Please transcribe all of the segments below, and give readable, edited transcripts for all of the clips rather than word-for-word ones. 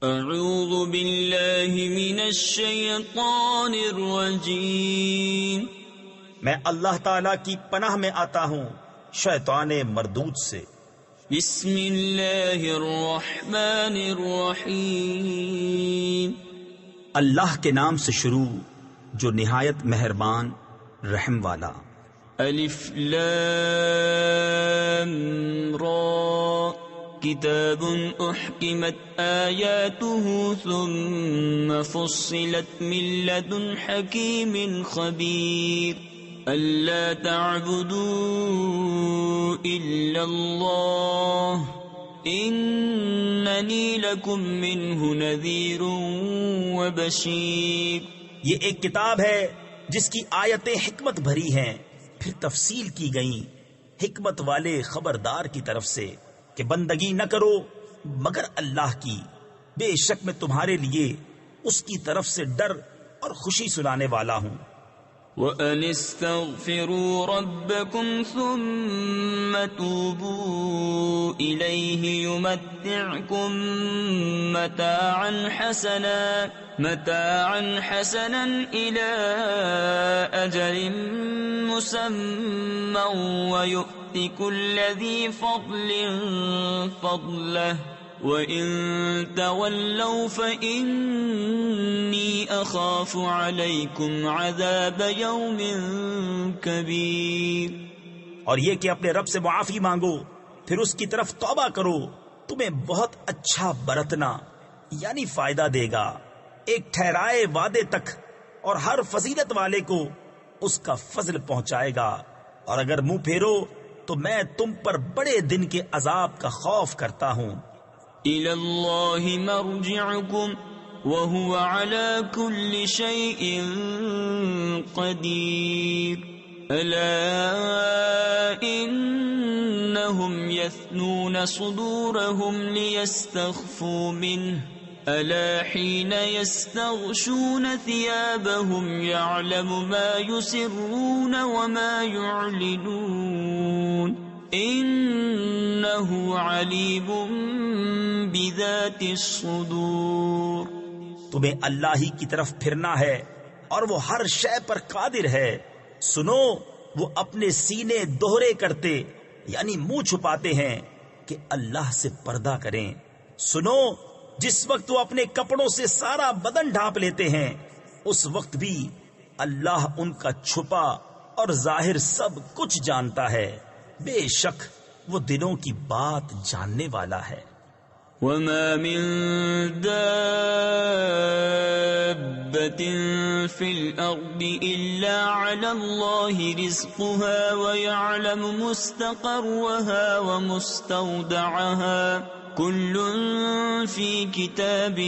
اعوذ باللہ من الشیطان الرجیم، میں اللہ تعالی کی پناہ میں آتا ہوں شیطان مردود سے۔ بسم اللہ الرحمن الرحیم، اللہ کے نام سے شروع جو نہایت مہربان رحم والا۔ الف لام را، کتاب احکمت آیاته ثم فصلت من لدن حکیم خبیر، الا تعبدوا الا اللہ اننی لکم منہ نذیر وبشیر۔ یہ ایک کتاب ہے جس کی آیتیں حکمت بھری ہیں، پھر تفصیل کی گئیں حکمت والے خبردار کی طرف سے کہ بندگی نہ کرو مگر اللہ کی، بے شک میں تمہارے لیے اس کی طرف سے ڈر اور خوشی سنانے والا ہوں۔ وَأَنِ اسْتَغْفِرُوا رَبَّكُمْ ثُمَّ تُوبُوا إِلَيْهِ يُمَتِّعْكُمْ مَتَاعًا حَسَنًا إِلَىٰ أَجَلٍ مُّسَمًّى وَيُؤْتِ كُلَّ ذِي فَضْلٍ فَضْلَهُ وَإِن تَوَلَّوْا فَإِنِّي أَخَافُ عَلَيْكُمْ عَذَابَ يَوْمٍ كَبِيرٍ۔ اور یہ کہ اپنے رب سے معافی مانگو پھر اس کی طرف توبہ کرو، تمہیں بہت اچھا برتنا یعنی فائدہ دے گا ایک ٹھہرائے وعدے تک، اور ہر فضیلت والے کو اس کا فضل پہنچائے گا، اور اگر منہ پھیرو تو میں تم پر بڑے دن کے عذاب کا خوف کرتا ہوں۔ إِلَى اللَّهِ مَرْجِعُكُمْ وَهُوَ عَلَى كُلِّ شَيْءٍ قَدِيرٌ، أَلَا إِنَّهُمْ يَثْنُونَ صُدُورَهُمْ لِيَسْتَخْفُوا مِنْهُ، أَلَا حِينَ يَسْتَغْشُونَ ثِيَابَهُمْ يَعْلَمُ مَا يُسِرُّونَ وَمَا يُعْلِنُونَ انہ علیم بذات الصدور۔ تمہیں اللہ ہی کی طرف پھرنا ہے اور وہ ہر شے پر قادر ہے۔ سنو، وہ اپنے سینے دوہرے کرتے یعنی منہ چھپاتے ہیں کہ اللہ سے پردہ کریں۔ سنو، جس وقت وہ اپنے کپڑوں سے سارا بدن ڈھانپ لیتے ہیں اس وقت بھی اللہ ان کا چھپا اور ظاہر سب کچھ جانتا ہے، بے شک وہ دلوں کی بات جاننے والا ہے۔ وَمَا مِن دَابَّةٍ فِي الْأَرْضِ إِلَّا عَلَى اللَّهِ رِزْقُهَا وَيَعْلَمُ مُسْتَقَرَّهَا وَمُسْتَوْدَعَهَا كُلٌّ فِي كِتَابٍ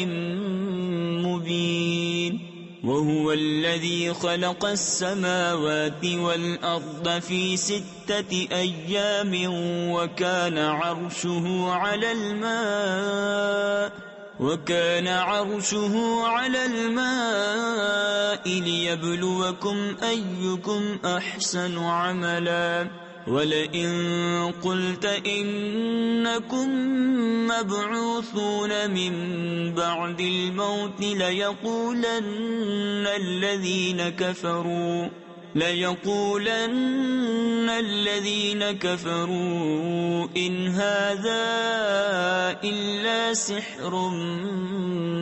مُّبِينٍ۔ وَهُوَ الَّذِي خَلَقَ السَّمَاوَاتِ وَالْأَرْضَ فِي 6 أَيَّامٍ وَكَانَ عَرْشُهُ عَلَى الْمَاءِ لِيَبْلُوَكُمْ أَيُّكُمْ أَحْسَنُ عَمَلًا، وَلَئِن قُلْتَ إِنَّكُمْ مَبْعُوثُونَ مِن بَعْدِ الْمَوْتِ لَيَقُولَنَّ الَّذِينَ كَفَرُوا إِنْ هَذَا إِلَّا سِحْرٌ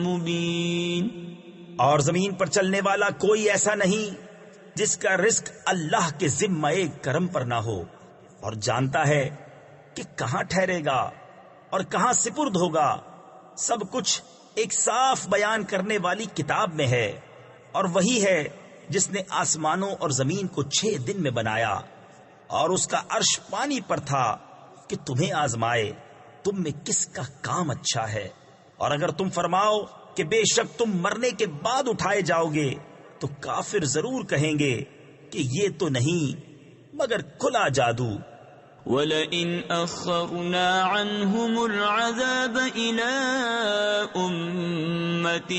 مُبِينٌ۔ اور زمین پر چلنے والا کوئی ایسا نہیں جس کا رزق اللہ کے ذمہ کرم پر نہ ہو، اور جانتا ہے کہ کہاں ٹھہرے گا اور کہاں سپرد ہوگا، سب کچھ ایک صاف بیان کرنے والی کتاب میں ہے۔ اور وہی ہے جس نے آسمانوں اور زمین کو 6 دن میں بنایا، اور اس کا عرش پانی پر تھا کہ تمہیں آزمائے تم میں کس کا کام اچھا ہے۔ اور اگر تم فرماؤ کہ بے شک تم مرنے کے بعد اٹھائے جاؤ گے تو کافر ضرور کہیں گے کہ یہ تو نہیں مگر کھلا جادو۔ وَلَئِنْ أَخَّرْنَا عَنْهُمُ الْعَذَابَ إِلَىٰ أُمَّةٍ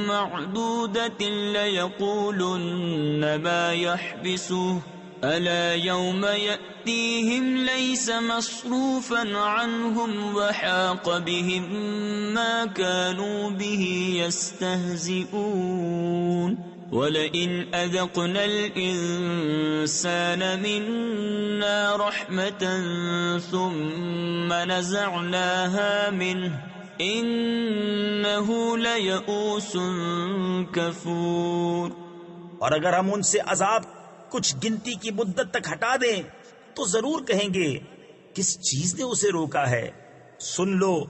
مَّعْدُودَةٍ لَيَقُولُنَّ مَا يَحْبِسُهُ ألا يوم يأتيهم ليس مصروفا عنهم وحاق بهم ما كانوا به يستهزئون ولئن أذقنا الإنسان منا رحمة ثم نزعناها منه إنه ليئوس كفور. اور اگر ہم ان سے عذاب کچھ گنتی کی مدت تک ہٹا دیں تو ضرور کہیں گے کس چیز نے اسے روکا ہے. سن لو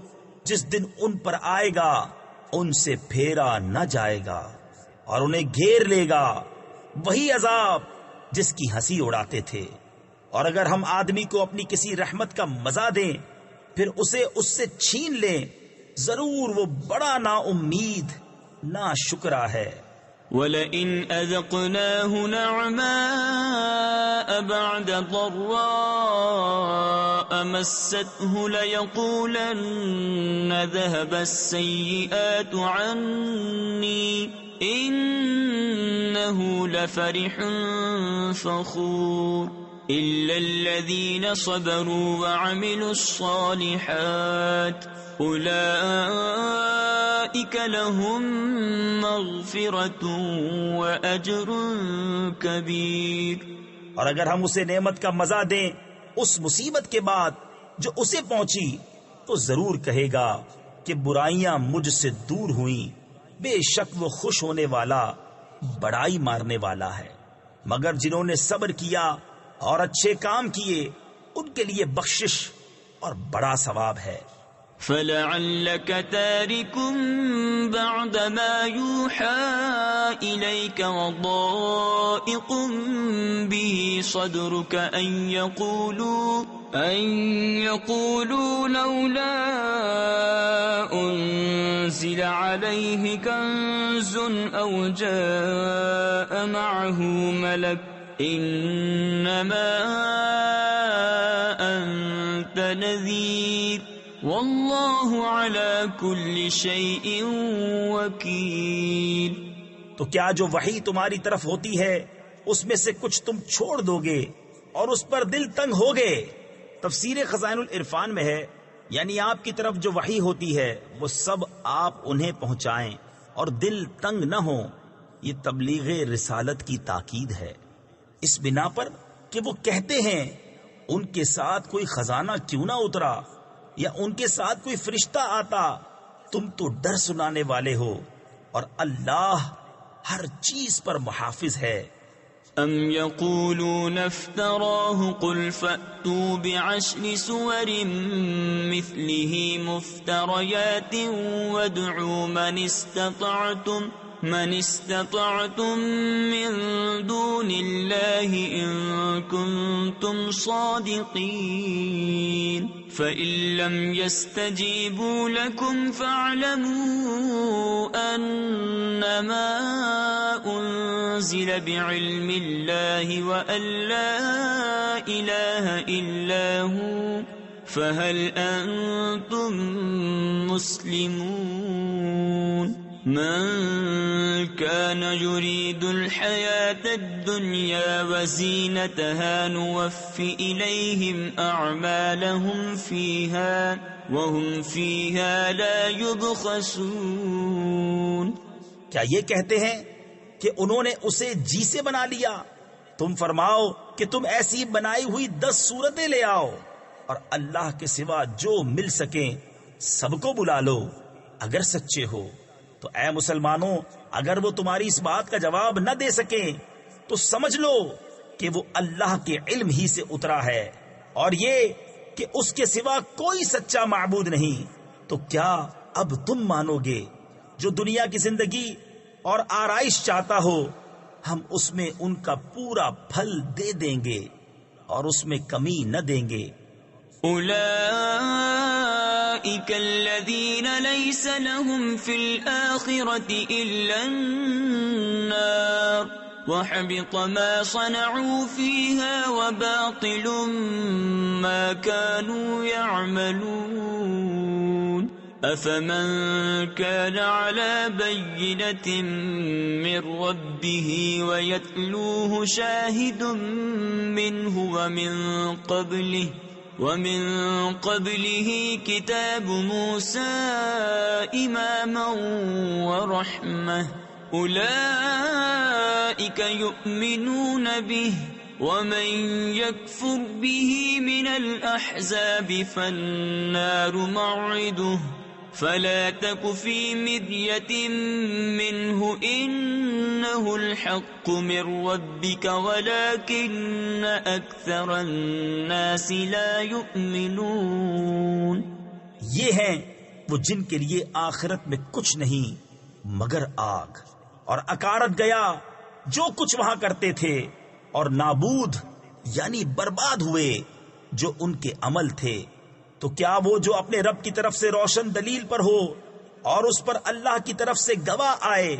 جس دن ان پر آئے گا ان سے پھیرا نہ جائے گا اور انہیں گھیر لے گا وہی عذاب جس کی ہنسی اڑاتے تھے. اور اگر ہم آدمی کو اپنی کسی رحمت کا مزہ دیں پھر اسے اس سے چھین لیں ضرور وہ بڑا نا امید نا شکرا ہے. وَلَئِنْ أَذَقْنَاهُ نَعْمَاءَ بَعْدَ ضَرَّاءَ مَسَّتْهُ لَيَقُولَنَّ ذَهَبَ السَّيِّئَاتُ عَنِّي إِنَّهُ لَفَرِحٌ فَخُورٌ إِلَّا الَّذِينَ صَبَرُوا وَعَمِلُوا الصَّالِحَاتِ أُولَئِكَ لَهُم مَغْفِرَةٌ وَأَجْرٌ كَبِيرٌ. اور اگر ہم اسے نعمت کا مزہ دیں اس مصیبت کے بعد جو اسے پہنچی تو ضرور کہے گا کہ برائیاں مجھ سے دور ہوئیں. بے شک وہ خوش ہونے والا بڑائی مارنے والا ہے. مگر جنہوں نے صبر کیا اور اچھے کام کیے ان کے لیے بخشش اور بڑا ثواب ہے. فَلَعَلَّكَ تَارِكٌ بَعْدَ مَا يُوحَى إِلَيْكَ وَضَائِقٌ بِهِ صَدْرُكَ أَن يَقُولُوا لَوْلَا أُنزِلَ عَلَيْهِ كَنزٌ أَوْ جَاءَ مَعَهُ مَلَكٌ إِنَّمَا أَنتَ نَذِيرٌ واللہ علی کل شیء وکیل. تو کیا جو وحی تمہاری طرف ہوتی ہے اس میں سے کچھ تم چھوڑ دو گے اور اس پر دل تنگ ہوگے؟ تفسیر خزائن العرفان میں ہے یعنی آپ کی طرف جو وحی ہوتی ہے وہ سب آپ انہیں پہنچائیں اور دل تنگ نہ ہو. یہ تبلیغ رسالت کی تاکید ہے اس بنا پر کہ وہ کہتے ہیں ان کے ساتھ کوئی خزانہ کیوں نہ اترا یا ان کے ساتھ کوئی فرشتہ آتا. تم تو ڈر سنانے والے ہو اور اللہ ہر چیز پر محافظ ہے. ام یقولون افتراہ قل فأتوا بعشر سور مثلہ مفتریات وادعوا من استطعتم من دون اللہ ان کنتم صادقین فإن لم يستجيبوا لكم فاعلموا أنما أنزل بعلم الله وأن لا إله إلا هو فهل أنتم مسلمون. من كان يريد الحياة الدنيا وزينتها نوف إليهم أعمالهم فيها وهم فيها لا يبخسون. کیا یہ کہتے ہیں کہ انہوں نے اسے جی سے بنا لیا؟ تم فرماؤ کہ تم ایسی بنائی ہوئی 10 صورتیں لے آؤ اور اللہ کے سوا جو مل سکیں سب کو بلا لو اگر سچے ہو. تو اے مسلمانوں اگر وہ تمہاری اس بات کا جواب نہ دے سکیں تو سمجھ لو کہ وہ اللہ کے علم ہی سے اترا ہے اور یہ کہ اس کے سوا کوئی سچا معبود نہیں. تو کیا اب تم مانو گے؟ جو دنیا کی زندگی اور آرائش چاہتا ہو ہم اس میں ان کا پورا پھل دے دیں گے اور اس میں کمی نہ دیں گے. أولئك الذين ليس لهم في الآخرة إلا النار وحبط ما صنعوا فيها وباطل ما كانوا يعملون. أفمن كان على بينة من ربه ويتلوه شاهد منه ومن قبله كتاب موسى إماما ورحمة أولئك يؤمنون به ومن يكفر به من الأحزاب فالنار موعده فلا تك في مرية منه إنه الحق من ربك ولكن أكثر الناس لا يؤمنون. یہ ہیں وہ جن کے لیے آخرت میں کچھ نہیں مگر آگ، اور اکارت گیا جو کچھ وہاں کرتے تھے، اور نابود یعنی برباد ہوئے جو ان کے عمل تھے. تو کیا وہ جو اپنے رب کی طرف سے روشن دلیل پر ہو اور اس پر اللہ کی طرف سے گواہ آئے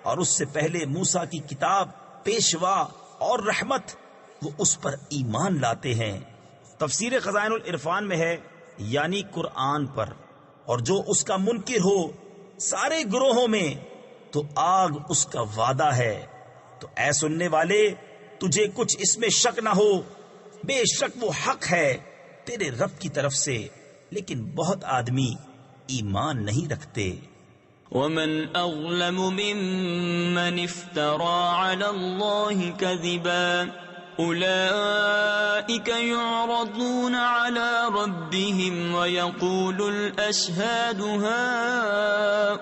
اور اس سے پہلے موسیٰ کی کتاب پیشوا اور رحمت، وہ اس پر ایمان لاتے ہیں. تفسیر خزائن العرفان میں ہے یعنی قرآن پر، اور جو اس کا منکر ہو سارے گروہوں میں تو آگ اس کا وعدہ ہے. تو اے سننے والے تجھے کچھ اس میں شک نہ ہو، بے شک وہ حق ہے تیرے رب کی طرف سے، لیکن بہت آدمی ایمان نہیں رکھتے. ومن أظلم ممن افترى على الله كذبا أولئك يعرضون على ربهم ويقول الأشهاد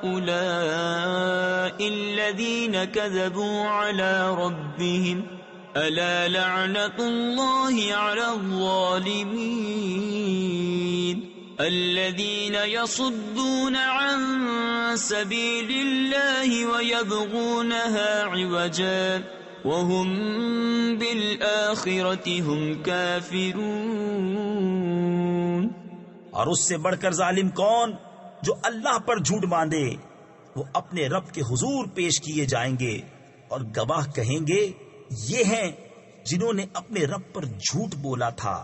هؤلاء الذين كذبوا على ربهم ألا لعنة الله على الظالمين الذين يصدون عن سبيل الله ويبغونها عوجا وهم بالآخرة هم كافرون. اور اس سے بڑھ کر ظالم کون جو اللہ پر جھوٹ باندھے؟ وہ اپنے رب کے حضور پیش کیے جائیں گے اور گواہ کہیں گے یہ ہیں جنہوں نے اپنے رب پر جھوٹ بولا تھا.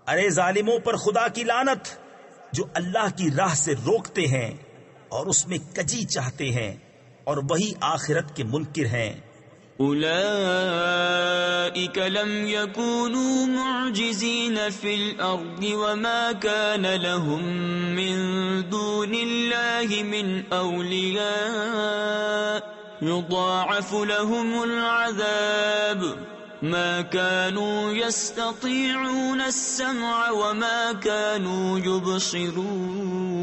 ارے ظالموں پر خدا کی لعنت جو اللہ کی راہ سے روکتے ہیں اور اس میں کجی چاہتے ہیں اور وہی آخرت کے منکر ہیں. أولئك لم يكونوا معجزين في الأرض وما كان لهم من دون الله من أولياء يضاعف لهم العذاب ما كانوا يستطيعون السمع وما كانوا يبصرون.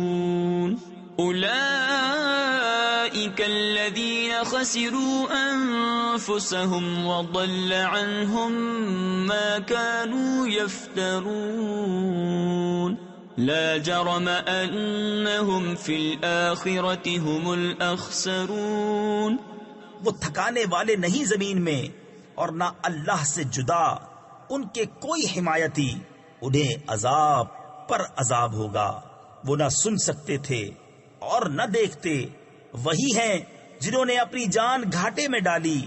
أولئك الذين خسروا أنفسهم وضل عنهم ما كانوا يفترون. لا جرم أنهم في الآخرة هم الأخسرون. وہ تھکانے والے نہیں زمین میں اور نہ اللہ سے جدا ان کے کوئی حمایتی. انہیں عذاب پر عذاب ہوگا. وہ نہ سن سکتے تھے اور نہ دیکھتے. وہی ہیں جنہوں نے اپنی جان گھاٹے میں ڈالی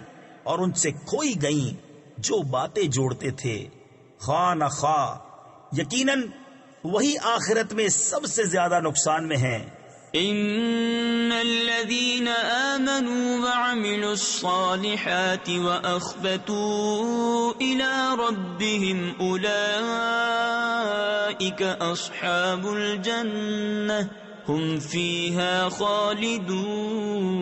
اور ان سے کھوئی گئیں جو باتیں جوڑتے تھے خواہ نہ خواہ. یقیناً وہی آخرت میں سب سے زیادہ نقصان میں ہیں. ان الذين آمنوا وعملوا الصالحات وأخبتوا إلى ربهم أولئك أصحاب الجنة هم فيها خالدون.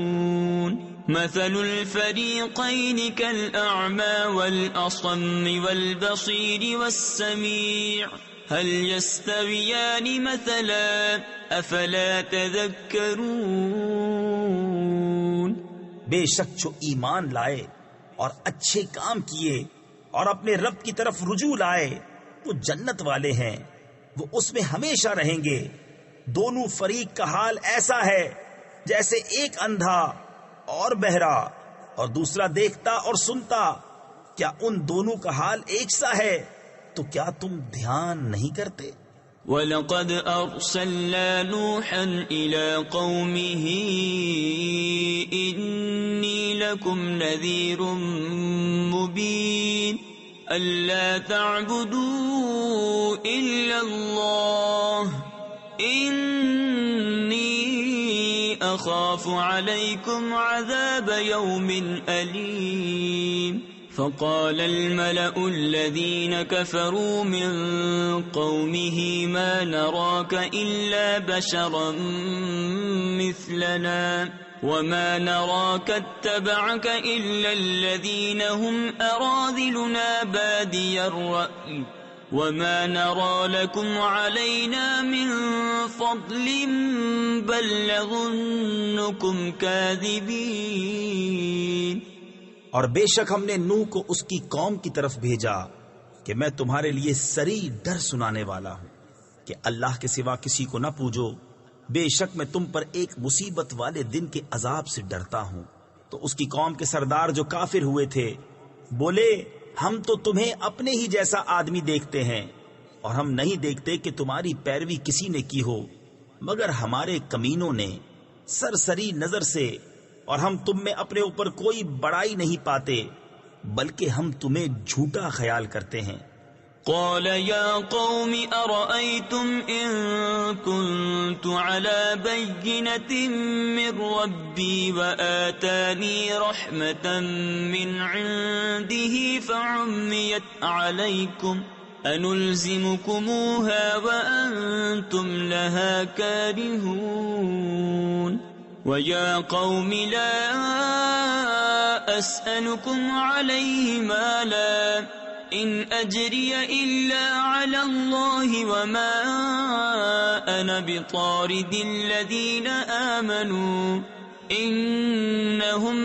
مثل الفريقين كالأعمى والأصم والبصير والسميع هل يستويان مثلا افلا تذكرون. بے شک جو ایمان لائے اور اچھے کام کیے اور اپنے رب کی طرف رجوع لائے وہ جنت والے ہیں، وہ اس میں ہمیشہ رہیں گے. دونوں فریق کا حال ایسا ہے جیسے ایک اندھا اور بہرا اور دوسرا دیکھتا اور سنتا. کیا ان دونوں کا حال ایک سا ہے؟ تو کیا تم دھیان نہیں کرتے؟ وَلَقَدْ أَرْسَلْنَا نُوحًا إِلَىٰ قَوْمِهِ إِنِّي لَكُمْ نَذِيرٌ مُّبِينٌ أَلَّا تَعْبُدُوا إِلَّا اللَّهَ إِنِّي أخاف عليكم عذاب يوم أليم فقال الملأ الذين كفروا من قومه ما نراك إلا بشرا مثلنا وما نراك اتبعك إلا الذين هم أراذلنا بادي الرأي وما نرى لكم علينا من فضل بل نظنكم كاذبين. اور بے شک ہم نے نوح کو اس کی قوم کی طرف بھیجا کہ میں تمہارے لیے سری ڈر سنانے والا ہوں کہ اللہ کے سوا کسی کو نہ پوجو. بے شک میں تم پر ایک مصیبت والے دن کے عذاب سے ڈرتا ہوں. تو اس کی قوم کے سردار جو کافر ہوئے تھے بولے ہم تو تمہیں اپنے ہی جیسا آدمی دیکھتے ہیں اور ہم نہیں دیکھتے کہ تمہاری پیروی کسی نے کی ہو مگر ہمارے کمینوں نے سرسری نظر سے، اور ہم تم میں اپنے اوپر کوئی بڑائی نہیں پاتے بلکہ ہم تمہیں جھوٹا خیال کرتے ہیں. قال يا قوم أرأيتم إن كنت على بينة من ربي وآتاني رحمة من عنده فعميت عليكم أنلزمكموها وأنتم لها كارهون. ويا قوم لا أسألكم عليه مالا إن أجري إلا على الله وما أنا بطارد الذين آمنوا إنهم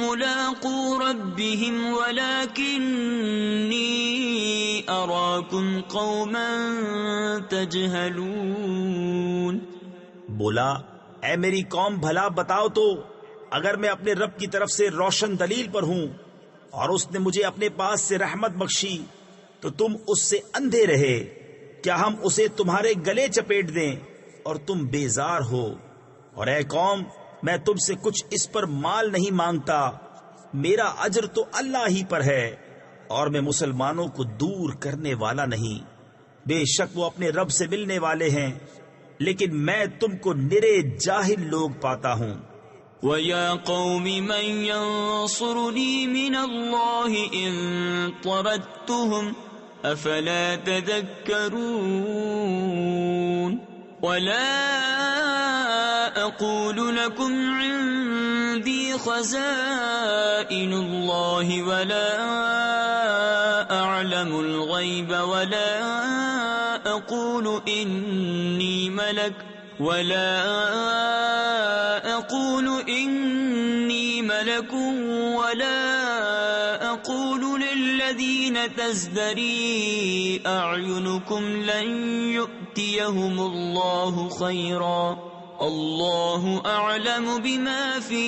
ملاقو ربهم ولكني أراكم قوما تجهلون. بولا اے میری قوم بھلا بتاؤ تو اگر میں اپنے رب کی طرف سے روشن دلیل پر ہوں اور اس نے مجھے اپنے پاس سے رحمت بخشی تو تم اس سے اندھے رہے، کیا ہم اسے تمہارے گلے چپیٹ دیں اور تم بیزار ہو؟ اور اے قوم میں تم سے کچھ اس پر مال نہیں مانگتا، میرا اجر تو اللہ ہی پر ہے اور میں مسلمانوں کو دور کرنے والا نہیں. بے شک وہ اپنے رب سے ملنے والے ہیں لیکن میں تم کو نرے جاہل لوگ پاتا ہوں. وَيَا قَوْمِ مَنْ يَنصُرُنِي مِنَ اللَّهِ إِن طَرَدتُّهُمْ أَفَلَا تَذَكَّرُونَ. وَلَا أَقُولُ لَكُمْ عِندِي خَزَائِنُ اللَّهِ وَلَا أَعْلَمُ الْغَيْبَ وَلَا أَقُولُ إِنِّي مَلَكٌ ولا أقول للذين تزدري أعينكم لن يؤتيهم الله خيرا الله أعلم بما في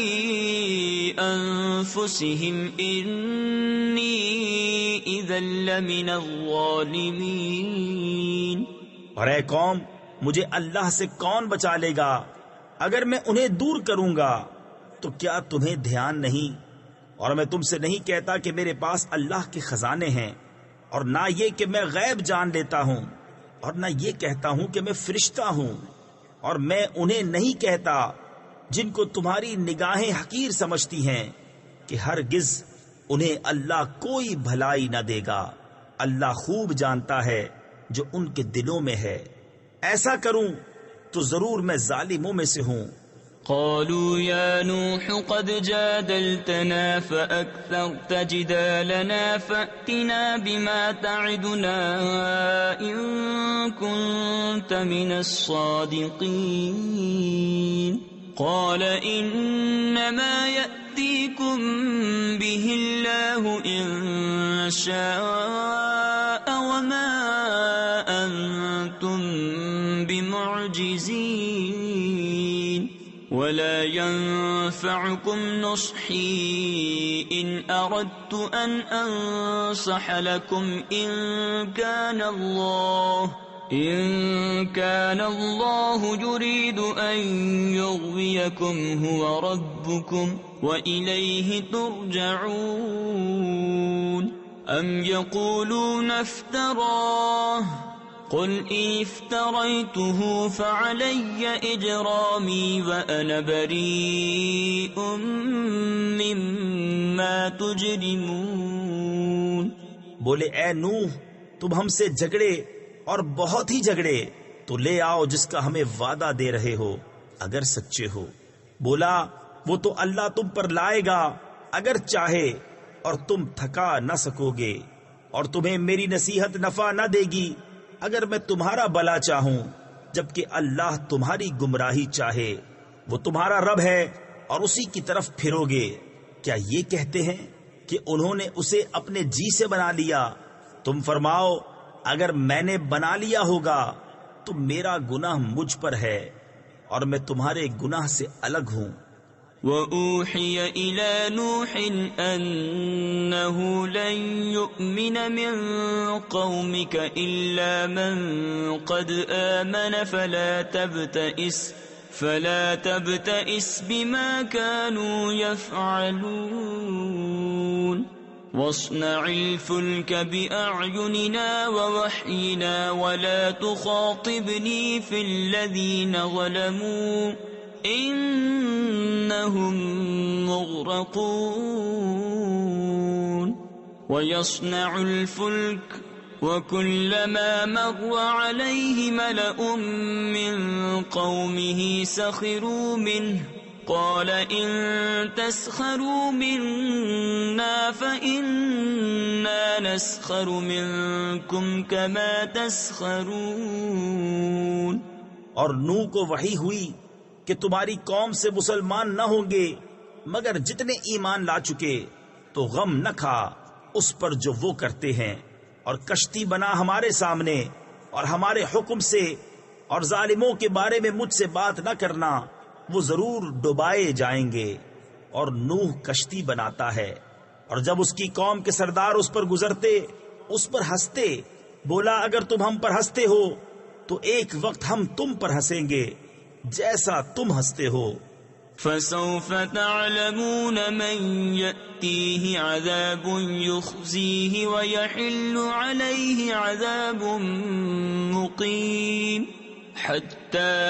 أنفسهم إني إذا لمن الظالمين. اور اے قوم مجھے اللہ سے کون بچا لے گا؟ اگر میں انہیں دور کروں گا تو کیا تمہیں دھیان نہیں؟ اور میں تم سے نہیں کہتا کہ میرے پاس اللہ کے خزانے ہیں، اور نہ یہ کہ میں غیب جان لیتا ہوں، اور نہ یہ کہتا ہوں کہ میں فرشتہ ہوں، اور میں انہیں نہیں کہتا جن کو تمہاری نگاہیں حقیر سمجھتی ہیں کہ ہرگز انہیں اللہ کوئی بھلائی نہ دے گا. اللہ خوب جانتا ہے جو ان کے دلوں میں ہے. ایسا کروں تو ضرور میں ظالموں میں سے ہوں. قالوا يا نوح قد جادلتنا فأكثرت جدالنا فأتنا بما تعدنا إن كنت من الصادقين. قال إنما يأتيكم به الله إن شاء وما أنتم بمعجزين ولا ينفعكم نصحي إن أردت أن أنصح لكم إن كان الله يريد أن يغويكم هو ربكم وإليه ترجعون. أم يقولون افتراه قل إن افتريته فعلي إجرامي وأنا بريء مما تجرمون۔ بولے اے نوح، تم ہم سے جھگڑے اور بہت ہی جھگڑے تو لے آؤ جس کا ہمیں وعدہ دے رہے ہو اگر سچے ہو۔ بولا وہ تو اللہ تم پر لائے گا اگر چاہے، اور تم تھکا نہ سکو گے، اور تمہیں میری نصیحت نفع نہ دے گی اگر میں تمہارا بھلا چاہوں، جبکہ اللہ تمہاری گمراہی چاہے۔ وہ تمہارا رب ہے اور اسی کی طرف پھرو گے۔ کیا یہ کہتے ہیں کہ انہوں نے اسے اپنے جی سے بنا لیا؟ تم فرماؤ اگر میں نے بنا لیا ہوگا تو میرا گناہ مجھ پر ہے اور میں تمہارے گناہ سے الگ ہوں۔ وَأُوحِيَ إِلَى نُوحٍ أَنَّهُ لَن يُؤْمِنَ مِن قَوْمِكَ إِلَّا مَن قَدْ آمَنَ فَلَا تَبْتَئِسْ بِمَا كَانُوا يَفْعَلُونَ وَاصْنَعِ الْفُلْكَ بِأَعْيُنِنَا وَوَحْيِنَا وَلَا تُخَاطِبْنِي فِي الَّذِينَ ظَلَمُوا إِنَّهُمْ مُغْرَقُونَ وَيَصْنَعُ الْفُلْكَ وَكُلَّمَا مَرَّ عَلَيْهِ مَلَأٌ مِّن قَوْمِهِ سَخِرُوا مِنْهُ قَالَ إِن تَسْخَرُوا مِنَّا فَإِنَّا نَسْخَرُ مِنكُمْ كَمَا تَسْخَرُونَ۔ اور نوح کو وحی ہوئی کہ تمہاری قوم سے مسلمان نہ ہوں گے مگر جتنے ایمان لا چکے، تو غم نہ کھا اس پر جو وہ کرتے ہیں، اور کشتی بنا ہمارے سامنے اور ہمارے حکم سے، اور ظالموں کے بارے میں مجھ سے بات نہ کرنا، وہ ضرور ڈبائے جائیں گے۔ اور نوح کشتی بناتا ہے، اور جب اس کی قوم کے سردار اس پر گزرتے اس پر ہنستے، بولا اگر تم ہم پر ہنستے ہو تو ایک وقت ہم تم پر ہنسیں گے جیسا تم ہنستے ہو۔ فَسَوْفَ تَعْلَمُونَ مَن يَأْتِيهِ عَذَابٌ يُخْزِيهِ وَيَحِلُّ عَلَيْهِ عَذَابٌ مُقِيمٌ حَتَّى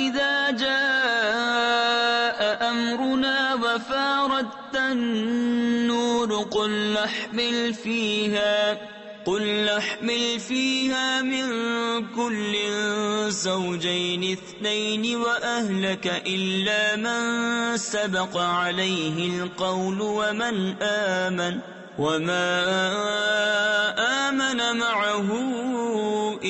إِذَا جَاءَ أَمْرُنَا وَفَارَتِ النُّورُ قُلْ نَحْمِلْ فِيهَا مِن كُلٍّ زَوْجَيْنِ اثْنَيْنِ وَأَهْلَكَ إِلَّا مَن سَبَقَ عَلَيْهِ الْقَوْلُ وَمَا آمَنَ مَعَهُ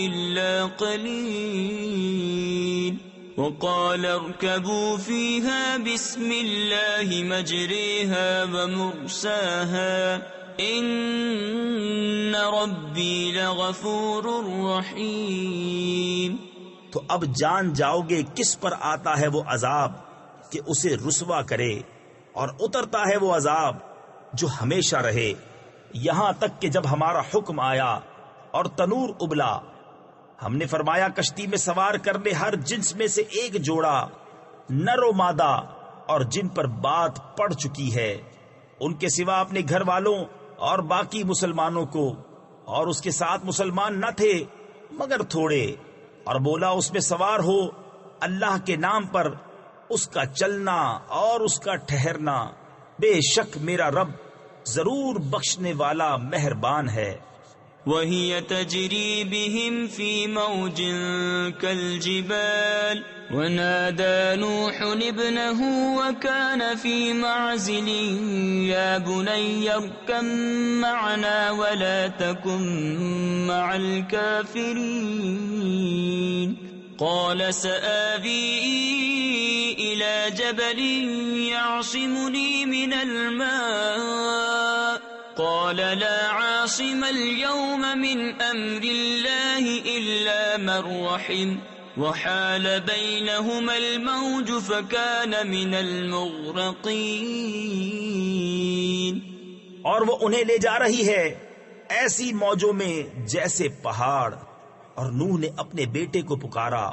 إِلَّا قَلِيلٌ وَقَالَ ارْكَبُوا فِيهَا بِسْمِ اللَّهِ مَجْرَاهَا وَمُرْسَاهَا إِنَّ رَبِّي لَغَفُورٌ رَحِيمٌ۔ تو اب جان جاؤ گے کس پر آتا ہے وہ عذاب کہ اسے رسوا کرے، اور اترتا ہے وہ عذاب جو ہمیشہ رہے، یہاں تک کہ جب ہمارا حکم آیا اور تنور ابلا، ہم نے فرمایا کشتی میں سوار کر لے ہر جنس میں سے ایک جوڑا، نر و مادہ، اور جن پر بات پڑ چکی ہے، ان کے سوا اپنے گھر والوں اور باقی مسلمانوں کو، اور اس کے ساتھ مسلمان نہ تھے مگر تھوڑے، اور بولا اس میں سوار ہو اللہ کے نام پر، اس کا چلنا اور اس کا ٹھہرنا، بے شک میرا رب ضرور بخشنے والا مہربان ہے۔ وَهِيَ تَجْرِي بِهِمْ فِي مَوْجٍ كَالْجِبَالِ وَنَادَى نُوحٌ ابْنَهُ وَكَانَ فِي مَعْزِلٍ يَا بُنَيَّ ارْكَب مَّعَنَا وَلَا تَكُن مَّعَ الْكَافِرِينَ قَالَ سَآوِي إِلَى جَبَلٍ يَعْصِمُنِي مِنَ الْمَاءِ قَالَ لَا عَاصِمَ الْيَوْمَ مِنْ أَمْرِ اللَّهِ إِلَّا مَن رَّحِمَ وَحَالَ بَيْنَهُمَا الْمَوْجُ فَكَانَ مِنَ الْمُغْرَقِينَ۔ اور وہ انہیں لے جا رہی ہے ایسی موجوں میں جیسے پہاڑ، اور نوح نے اپنے بیٹے کو پکارا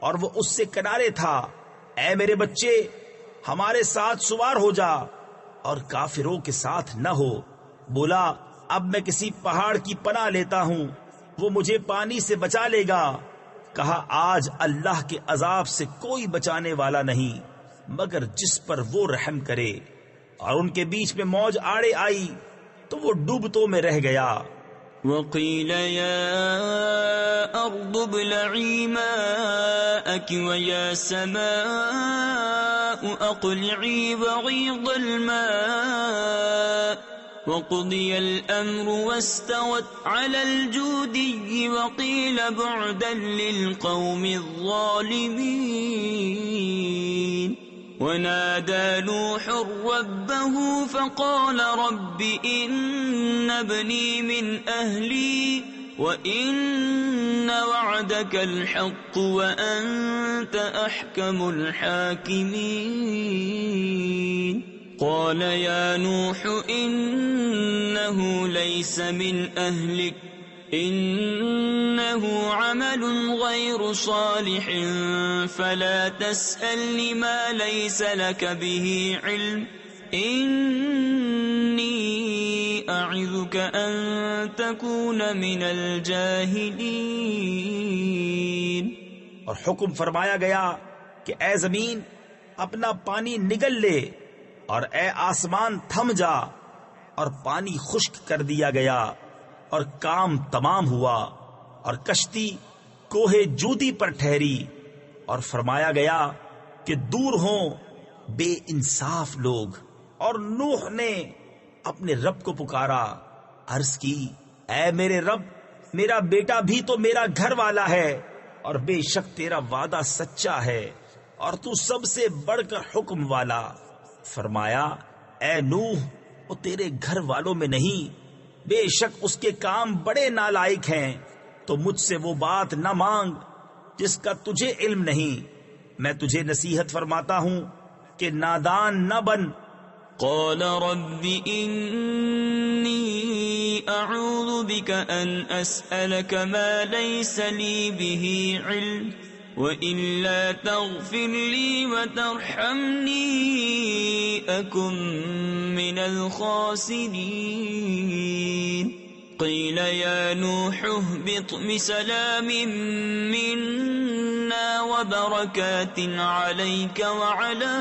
اور وہ اس سے کنارے تھا، اے میرے بچے ہمارے ساتھ سوار ہو جا اور کافروں کے ساتھ نہ ہو۔ بولا اب میں کسی پہاڑ کی پناہ لیتا ہوں وہ مجھے پانی سے بچا لے گا۔ کہا آج اللہ کے عذاب سے کوئی بچانے والا نہیں مگر جس پر وہ رحم کرے۔ اور ان کے بیچ میں موج آڑے آئی تو وہ ڈوبتوں میں رہ گیا۔ وقيل يا أرض ابلعي ماءك ويا سماء أقلعي وغيض الماء وقضي الأمر واستوت على الجودي وقيل بعدا للقوم الظالمين ونادى نوح ربه فقال رب إن ابني من أهلي وإن وعدك الحق وأنت أحكم الحاكمين قال يا نوح إنه ليس من أهلك إنه عمل غير صالح فلا تسألني ما ليس لك به علم إني أعظك أن تكون من الجاهلين۔ اور حکم فرمایا گیا کہ اے زمین اپنا پانی نگل لے اور اے آسمان تھم جا، اور پانی خشک کر دیا گیا اور کام تمام ہوا، اور کشتی کوہ جودی پر ٹھہری، اور فرمایا گیا کہ دور ہوں بے انصاف لوگ۔ اور نوح نے اپنے رب کو پکارا، عرض کی اے میرے رب، میرا بیٹا بھی تو میرا گھر والا ہے، اور بے شک تیرا وعدہ سچا ہے اور تو سب سے بڑھ کر حکم والا۔ فرمایا اے نوح، وہ تیرے گھر والوں میں نہیں، بے شک اس کے کام بڑے نالائق ہیں، تو مجھ سے وہ بات نہ مانگ جس کا تجھے علم نہیں۔ میں تجھے نصیحت فرماتا ہوں کہ نادان نہ بن۔ قال رب إني أعوذ بك أن أسألك ما ليس لي به علم وإلا تغفر لي وترحمني أكن من الخاسرين قيل يا نوح اهبط بسلام منا وبركات عليك وعلى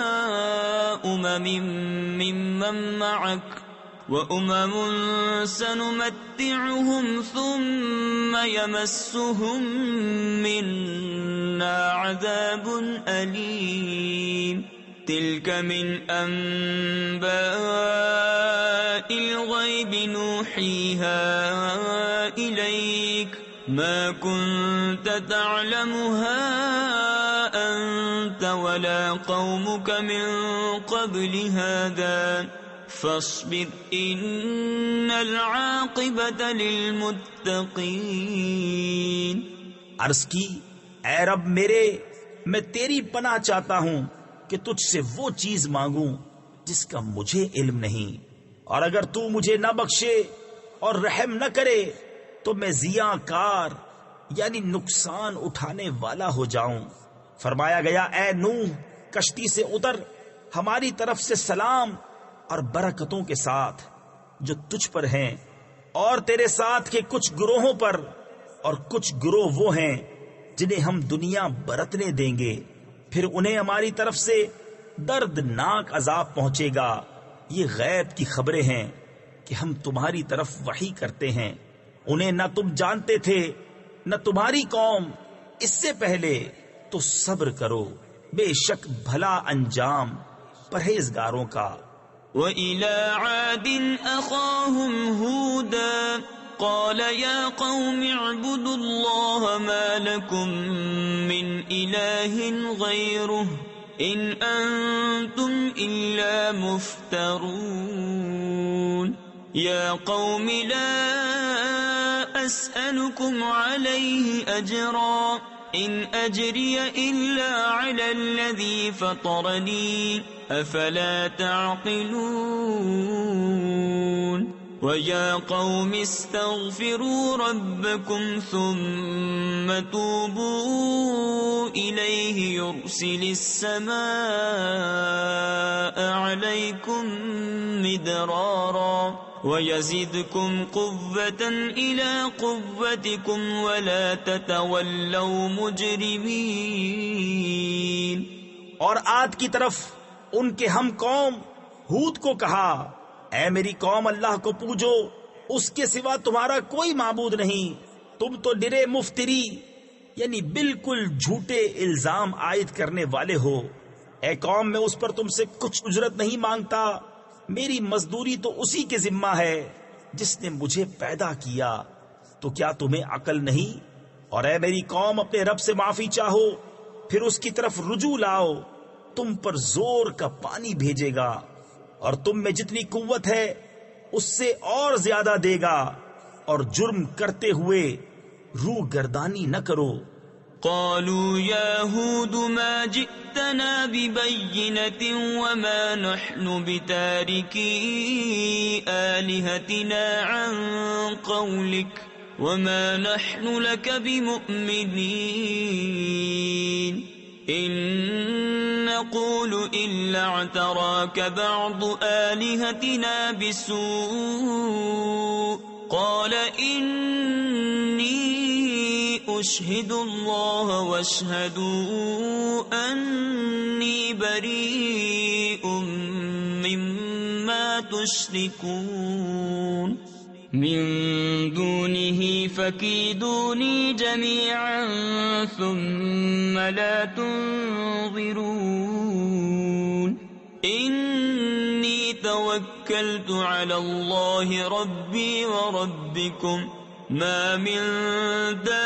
ممن معك وأمم سنمتعهم ثم يمسهم منا عذاب أليم تلك من أنباء الغيب نوحيها إليك ما كنت تعلمها أنت ولا قومك من قبل هذا فاصبر إن العاقبة للمتقين۔ عرض کی اے رب میرے، میں تیری پناہ چاہتا ہوں کہ تجھ سے وہ چیز مانگوں جس کا مجھے علم نہیں، اور اگر تو مجھے نہ بخشے اور رحم نہ کرے تو میں ضیاء کار یعنی نقصان اٹھانے والا ہو جاؤں۔ فرمایا گیا اے نوح، کشتی سے اتر، ہماری طرف سے سلام اور برکتوں کے ساتھ جو تجھ پر ہیں اور تیرے ساتھ کے کچھ گروہوں پر، اور کچھ گروہ وہ ہیں جنہیں ہم دنیا برتنے دیں گے، پھر انہیں ہماری طرف سے دردناک عذاب پہنچے گا۔ یہ غیب کی خبریں ہیں کہ ہم تمہاری طرف وحی کرتے ہیں، انہیں نہ تم جانتے تھے نہ تمہاری قوم اس سے پہلے، تو صبر کرو، بے شک بھلا انجام پرہیزگاروں کا۔ وَإِلَى عَادٍ أَخَاهُمْ هُودًا قَالَ يَا قَوْمِ اعْبُدُوا اللَّهَ مَا لَكُمْ مِنْ إِلَٰهٍ غَيْرُهُ إِنْ أَنْتُمْ إِلَّا مُفْتَرُونَ يَا قَوْمِ لَا أَسْأَلُكُمْ عَلَيْهِ أَجْرًا إِنْ أَجْرِيَ إِلَّا عَلَى الَّذِي فَطَرَنِي أَفَلَا تَعْقِلُونَ وَيَا قَوْمِ اسْتَغْفِرُوا رَبَّكُمْ ثُمَّ تُوبُوا إِلَيْهِ يُرْسِلِ السَّمَاءَ عَلَيْكُمْ مِدْرَارًا وَيَزِدْكُمْ قُوَّةً إِلَىٰ قُوَّتِكُمْ وَلَا تَتَوَلَّوْا مُجْرِمِينَ۔ اور عاد کی طرف ان کے ہم قوم ہود کو کہا، اے میری قوم اللہ کو پوجو، اس کے سوا تمہارا کوئی معبود نہیں، تم تو نرے مفتری یعنی بالکل جھوٹے الزام عائد کرنے والے ہو۔ اے قوم میں اس پر تم سے کچھ اجرت نہیں مانگتا، میری مزدوری تو اسی کے ذمہ ہے جس نے مجھے پیدا کیا، تو کیا تمہیں عقل نہیں؟ اور اے میری قوم اپنے رب سے معافی چاہو، پھر اس کی طرف رجوع لاؤ، تم پر زور کا پانی بھیجے گا اور تم میں جتنی قوت ہے اس سے اور زیادہ دے گا، اور جرم کرتے ہوئے روح گردانی نہ کرو۔ قالوا يا هود ما جئتنا ببينة وما نحن بتاركي آلهتنا عن قولك وما نحن لك بمؤمنين إن نقول إلا اعتراك بعض آلهتنا بسوء قال إني أشهد الله واشهدوا أني بريء مما تشركون من دونه فكيدوني جميعا ثم لا تنظرون إني توكلت على الله ربي وربكم ما من دابة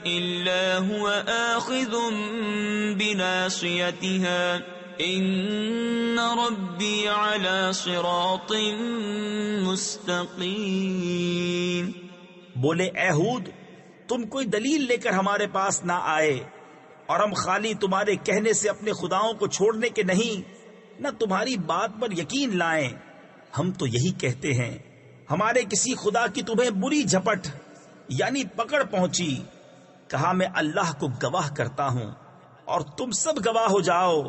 إلا هو آخذ بناصيتها إن ربي على صراط مستقيم۔ بولے اے ہود، تم کوئی دلیل لے کر ہمارے پاس نہ آئے، اور ہم خالی تمہارے کہنے سے اپنے خداؤں کو چھوڑنے کے نہیں، نہ تمہاری بات پر یقین لائیں۔ ہم تو یہی کہتے ہیں ہمارے کسی خدا کی تمہیں بری جھپٹ یعنی پکڑ پہنچی۔ کہا میں اللہ کو گواہ کرتا ہوں اور تم سب گواہ ہو جاؤ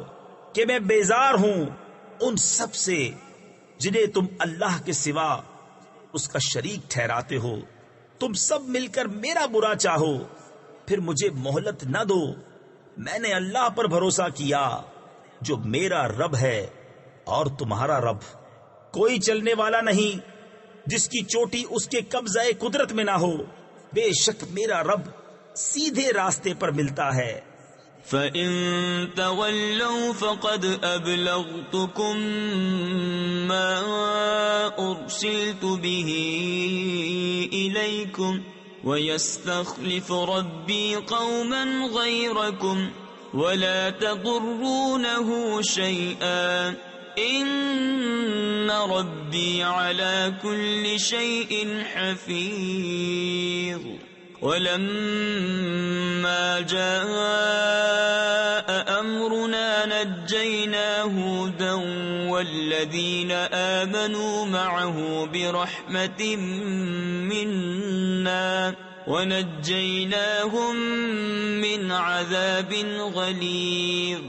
کہ میں بیزار ہوں ان سب سے جنہیں تم اللہ کے سوا اس کا شریک ٹھہراتے ہو۔ تم سب مل کر میرا برا چاہو، پھر مجھے مہلت نہ دو۔ میں نے اللہ پر بھروسہ کیا جو میرا رب ہے اور تمہارا رب۔ کوئی چلنے والا نہیں جس کی چوٹی اس کے قبضہ قدرت میں نہ ہو، بے شک میرا رب سیدھے راستے پر ملتا ہے۔ فَإِن تَوَلَّوْا فَقَدْ أَبْلَغْتُكُم مَّا أُرْسِلْتُ بِهِ إِلَيْكُمْ وَيَسْتَخْلِفُ رَبِّي قَوْمًا غَيْرَكُمْ وَلَا تَضُرُّونَهُ شَيْئًا إِنَّ رَبِّي عَلَى كُلِّ شَيْءٍ حَفِيظٌ۔ وَلَمَّا جَاءَ أَمْرُنَا نَجَّيْنَا هُودًا وَالَّذِينَ آمَنُوا مَعَهُ بِرَحْمَةٍ مِّنَّا وَنَجَّيْنَاهُم مِّنْ عَذَابٍ غَلِيظٍ۔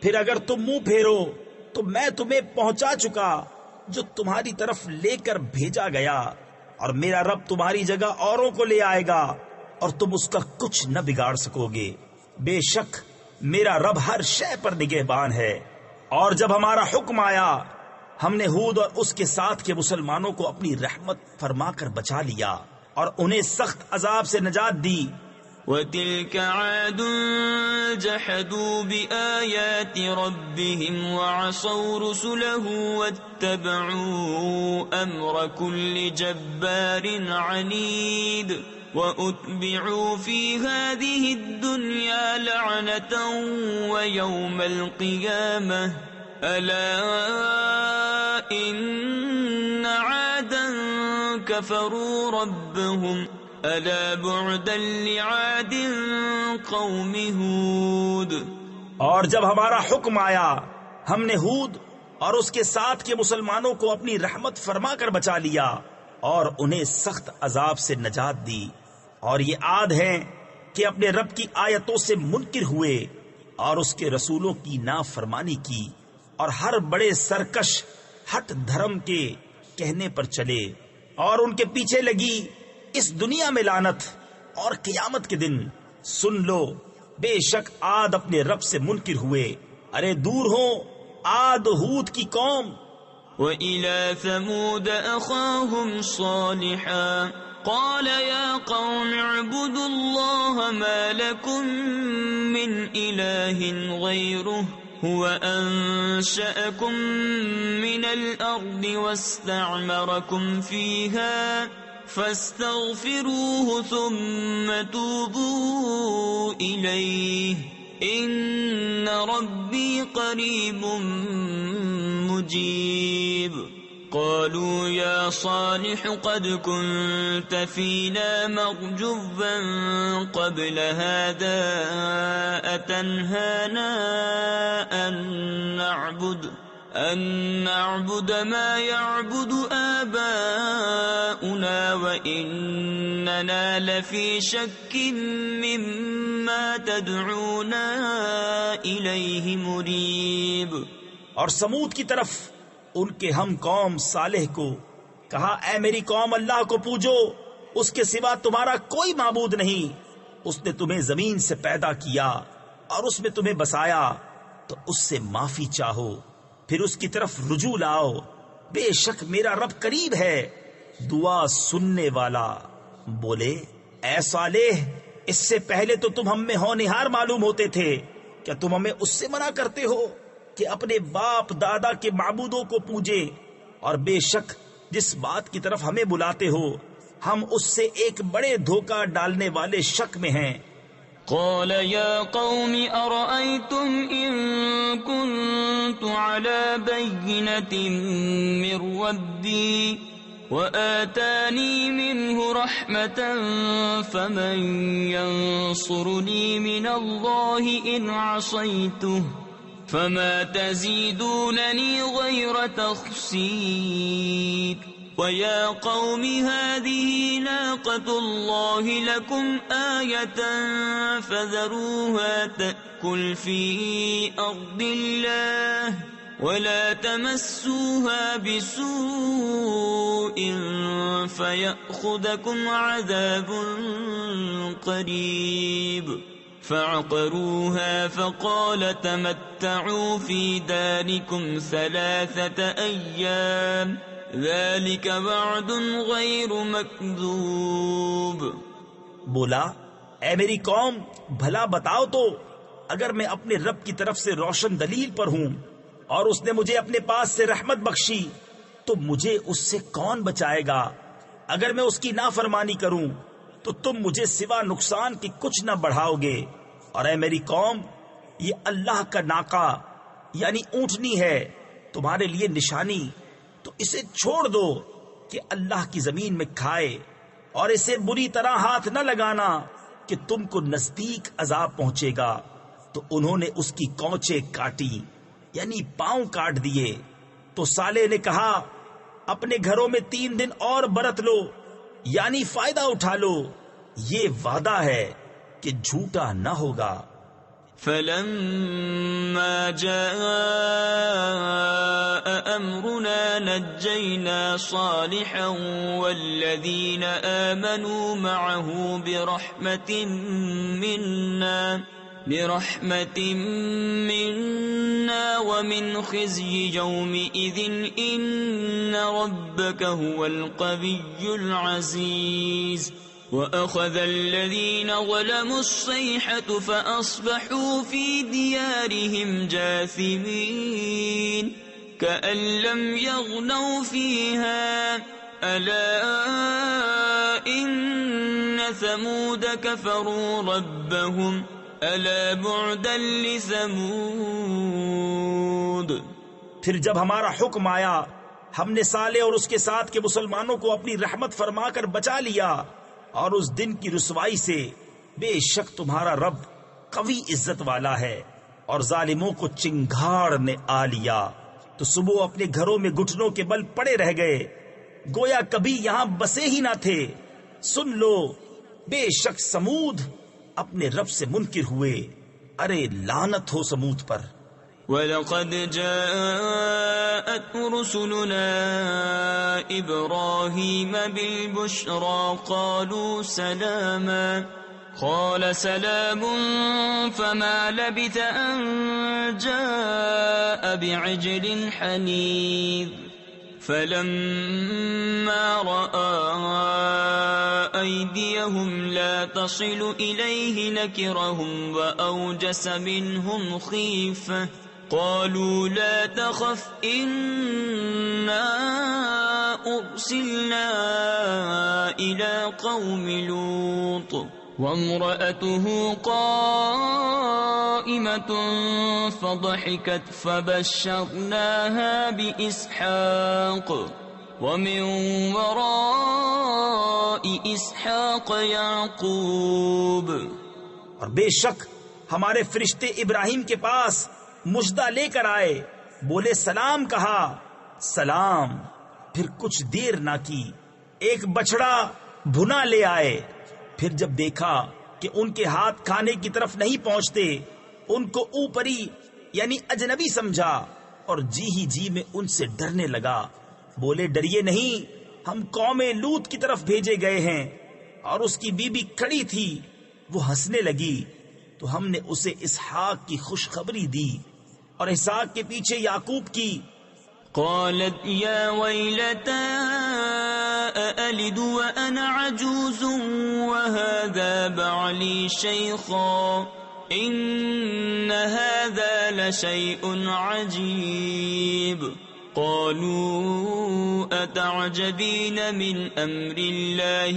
پھر اگر تم منہ پھیرو تو میں تمہیں پہنچا چکا جو تمہاری طرف لے کر بھیجا گیا، اور میرا رب تمہاری جگہ اوروں کو لے آئے گا اور تم اس کا کچھ نہ بگاڑ سکو گے۔ بے شک میرا رب ہر شے پر نگہبان ہے۔ اور جب ہمارا حکم آیا ہم نے ہود اور اس کے ساتھ کے مسلمانوں کو اپنی رحمت فرما کر بچا لیا اور انہیں سخت عذاب سے نجات دی۔ وَتِلْكَ عَادٌ جَحَدُوا بِآيَاتِ رَبِّهِمْ وَعَصَوْا رُسُلَهُ وَاتَّبَعُوا أَمْرَ كُلِّ جَبَّارٍ عَنِيدٍ وَأُتْبِعُوا فِي هَذِهِ الدُّنْيَا لَعْنَةً وَيَوْمَ الْقِيَامَةِ أَلَا إِنَّ عَادًا كَفَرُوا رَبَّهُمْ أَلَا بُعْدًا لِعَادٍ قَوْمِ هُودٍ۔ اور جب ہمارا حکم آیا ہم نے ہود اور اس کے ساتھ کے مسلمانوں کو اپنی رحمت فرما کر بچا لیا اور انہیں سخت عذاب سے نجات دی۔ اور یہ عاد ہیں کہ اپنے رب کی آیتوں سے منکر ہوئے اور اس کے رسولوں کی نافرمانی کی، اور ہر بڑے سرکش، ہٹ دھرم کے کہنے پر چلے اور ان کے پیچھے لگی اس دنیا میں لعنت اور قیامت کے دن. سن لو بے شک عاد اپنے رب سے منکر ہوئے. ارے دور ہو عاد ہود کی قوم. وَإِلَى ثَمُودَ أَخَاهُمْ صَالِحًا قَالَ يَا قَوْمِ اعْبُدُوا اللَّهَ مَا لَكُمْ مِنْ إِلَٰهٍ غَيْرُهُ هُوَ أَنشَأَكُمْ مِنَ الْأَرْضِ وَاسْتَعْمَرَكُمْ فِيهَا فَاسْتَغْفِرُوهُ ثُمَّ تُوبُوا إِلَيْهِ إِنَّ رَبِّي قَرِيبٌ مُجِيبٌ. قالوا يا صالح قد كنت فينا مرجوا قبل هذا أتنهانا أن نعبد ما يعبد آباؤنا وإننا لفي شك مما تدعونا إليه مريب. اور سمود کی طرف ان کے ہم قوم صالح کو کہا اے میری قوم اللہ کو پوجو، اس کے سوا تمہارا کوئی معبود نہیں. اس نے تمہیں زمین سے پیدا کیا اور اس میں تمہیں بسایا، تو اس سے معافی چاہو، پھر اس کی طرف رجوع لاؤ. بے شک میرا رب قریب ہے، دعا سننے والا. بولے اے صالح، اس سے پہلے تو تم ہم میں ہونہار معلوم ہوتے تھے، کیا تم ہمیں اس سے منع کرتے ہو کہ اپنے باپ دادا کے معبودوں کو پوجے؟ اور بے شک جس بات کی طرف ہمیں بلاتے ہو ہم اس سے ایک بڑے دھوکہ ڈالنے والے شک میں ہیں. قال يا قوم أرأيتم إن كنت على بينة من ربي وآتاني منه رحمة فمن ينصرني من الله إن عصيته فما تزيدونني غير تخسير. ويا قوم هذه ناقة الله لكم آية فذروها تأكل في أرض الله ولا تمسوها بسوء فيأخذكم عذاب قريب. فعقروها فقال تمتعوا في داركم 3 أيام ذلك وعد غیر مکذوب. بولا اے میری قوم بھلا بتاؤ تو، اگر میں اپنے رب کی طرف سے روشن دلیل پر ہوں اور اس نے مجھے اپنے پاس سے رحمت بخشی تو مجھے اس سے کون بچائے گا؟ اگر میں اس کی نافرمانی کروں تو تم مجھے سوا نقصان کی کچھ نہ بڑھاؤ گے. اور اے میری قوم یہ اللہ کا ناقہ یعنی اونٹنی ہے تمہارے لیے نشانی، تو اسے چھوڑ دو کہ اللہ کی زمین میں کھائے، اور اسے بری طرح ہاتھ نہ لگانا کہ تم کو نزدیک عذاب پہنچے گا. تو انہوں نے اس کی کونچیں کاٹی یعنی پاؤں کاٹ دیے. تو صالح نے کہا اپنے گھروں میں 3 دن اور برت لو یعنی فائدہ اٹھا لو، یہ وعدہ ہے کہ جھوٹا نہ ہوگا. فلما جاء أمرنا نجينا صالحا والذين آمنوا معه برحمة منا ومن خزي يومئذ إن ربك هو القوي العزيز. وأخذ الذين ظلموا الصيحة فأصبحوا في ديارهم جاثمين كأن لم يغنوا فيها ألا إن ثمود كفروا ربهم ألا بعدا لثمود. پھر جب ہمارا حکم آیا ہم نے صالح اور اس کے ساتھ کے مسلمانوں کو اپنی رحمت فرما کر بچا لیا، اور اس دن کی رسوائی سے بے شک تمہارا رب قوی عزت والا ہے. اور ظالموں کو چنگھاڑ نے آ لیا تو صبح اپنے گھروں میں گھٹنوں کے بل پڑے رہ گئے، گویا کبھی یہاں بسے ہی نہ تھے. سن لو بے شک سمود اپنے رب سے منکر ہوئے. ارے لعنت ہو سمود پر. وَلَقَدْ جَاءَتْ رُسُلُنَا إِبْرَاهِيمَ بِالْبُشْرَى قَالُوا سَلَامًا قَالَ سَلَامٌ فَمَا لَبِثَ أَن جَاءَ بِعِجْلٍ حَنِيذٍ فَلَمَّا رَأَى أَيْدِيَهُمْ لَا تَصِلُ إِلَيْهِ نَكِرَهُمْ وَأَوْجَسَ مِنْهُمْ خِيفَةً قالوا لا تخف إنا أرسلنا إلى قوم لوط وامرأته قائمة فضحكت فبشرناها بإسحاق ومن وراء إسحاق يعقوب. اور بے شک ہمارے فرشتے ابراہیم کے پاس مژدہ لے کر آئے، بولے سلام، کہا سلام، پھر کچھ دیر نہ کی ایک بچڑا بھنا لے آئے. پھر جب دیکھا کہ ان کے ہاتھ کھانے کی طرف نہیں پہنچتے، ان کو اوپری یعنی اجنبی سمجھا اور جی ہی جی میں ان سے ڈرنے لگا. بولے ڈریے نہیں، ہم قوم لوط کی طرف بھیجے گئے ہیں. اور اس کی بیوی کھڑی تھی، وہ ہنسنے لگی تو ہم نے اسے اسحاق کی خوشخبری دی اور اسحاق کے پیچھے یعقوب کی. قالت يا ويلتى أألد وأنا عجوز وهذا بعلي شيخا إن هذا لشيء عجيب. قالوا أتعجبين من أمر الله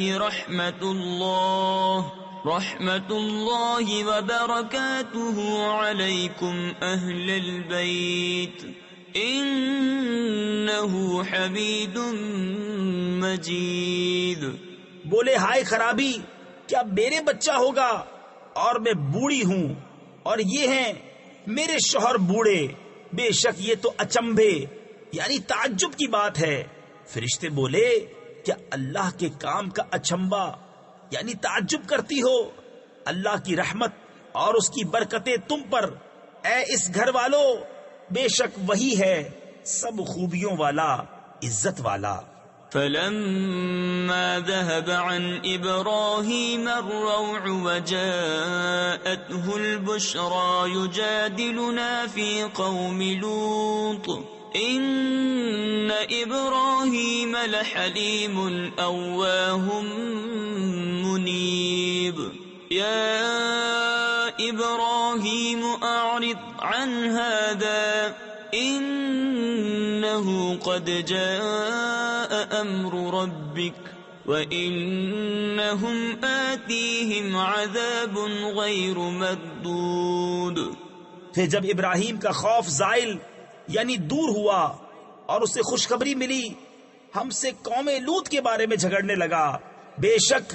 رحمة الله وبركاته عليكم أهل البيت إنه حميد مجيد. بولے ہائے خرابی، کیا میرے بچہ ہوگا اور میں بوڑھی ہوں اور یہ ہیں میرے شوہر بوڑھے؟ بے شک یہ تو اچنبھے یعنی تعجب کی بات ہے. فرشتے بولے کیا اللہ کے کام کا اچنبا یعنی تعجب کرتی ہو؟ اللہ کی رحمت اور اس کی برکتیں تم پر اے اس گھر والو، بے شک وہی ہے سب خوبیوں والا، عزت والا. فلما ذهب عن إبراهيم الروع وجاءته البشرى يجادلنا في قوم لوط إن إبراهيم لحليم أواه منيب. يا إبراهيم أعرض عن هذا إنه قد جاء أمر ربك وإنهم آتيهم عذاب غير مردود. پھر جب ابراہیم کا خوف زائل یعنی دور ہوا اور اسے خوشخبری ملی، ہم سے قوم لوط کے بارے میں جھگڑنے لگا. بے شک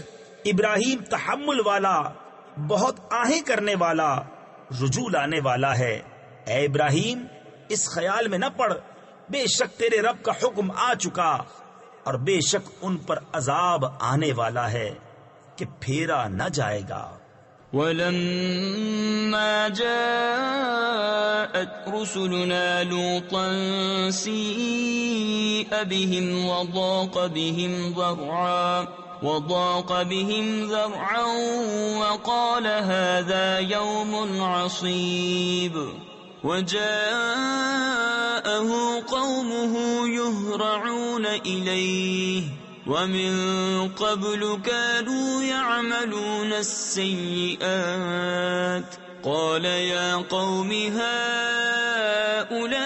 ابراہیم تحمل والا، بہت آہیں کرنے والا، رجوع لانے والا ہے. اے ابراہیم اس خیال میں نہ پڑ، بے شک تیرے رب کا حکم آ چکا اور بے شک ان پر عذاب آنے والا ہے کہ پھیرا نہ جائے گا. وَلَمَّا جَاءَتْ رُسُلُنَا لُوطًا سِيءَ بِهِمْ وضاق بهم ذرعا وقال هذا يوم عصيب. وجاءه قومه يهرعون إليه ومن قبل كانوا يعملون السيئات. قال يا قوم هؤلاء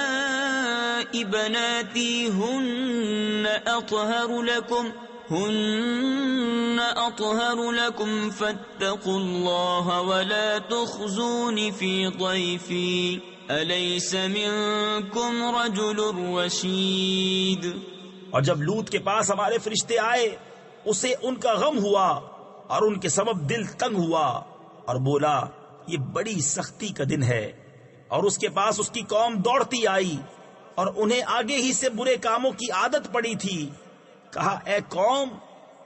بناتي هن أطهر لكم فاتقوا الله ولا تخزون في ضيفي أليس منكم رجل رشيد. اور جب لوط کے پاس ہمارے فرشتے آئے اسے ان کا غم ہوا اور ان کے سبب دل تنگ ہوا اور بولا یہ بڑی سختی کا دن ہے. اور اس کے پاس اس کی قوم دوڑتی آئی اور انہیں آگے ہی سے برے کاموں کی عادت پڑی تھی. کہا اے قوم،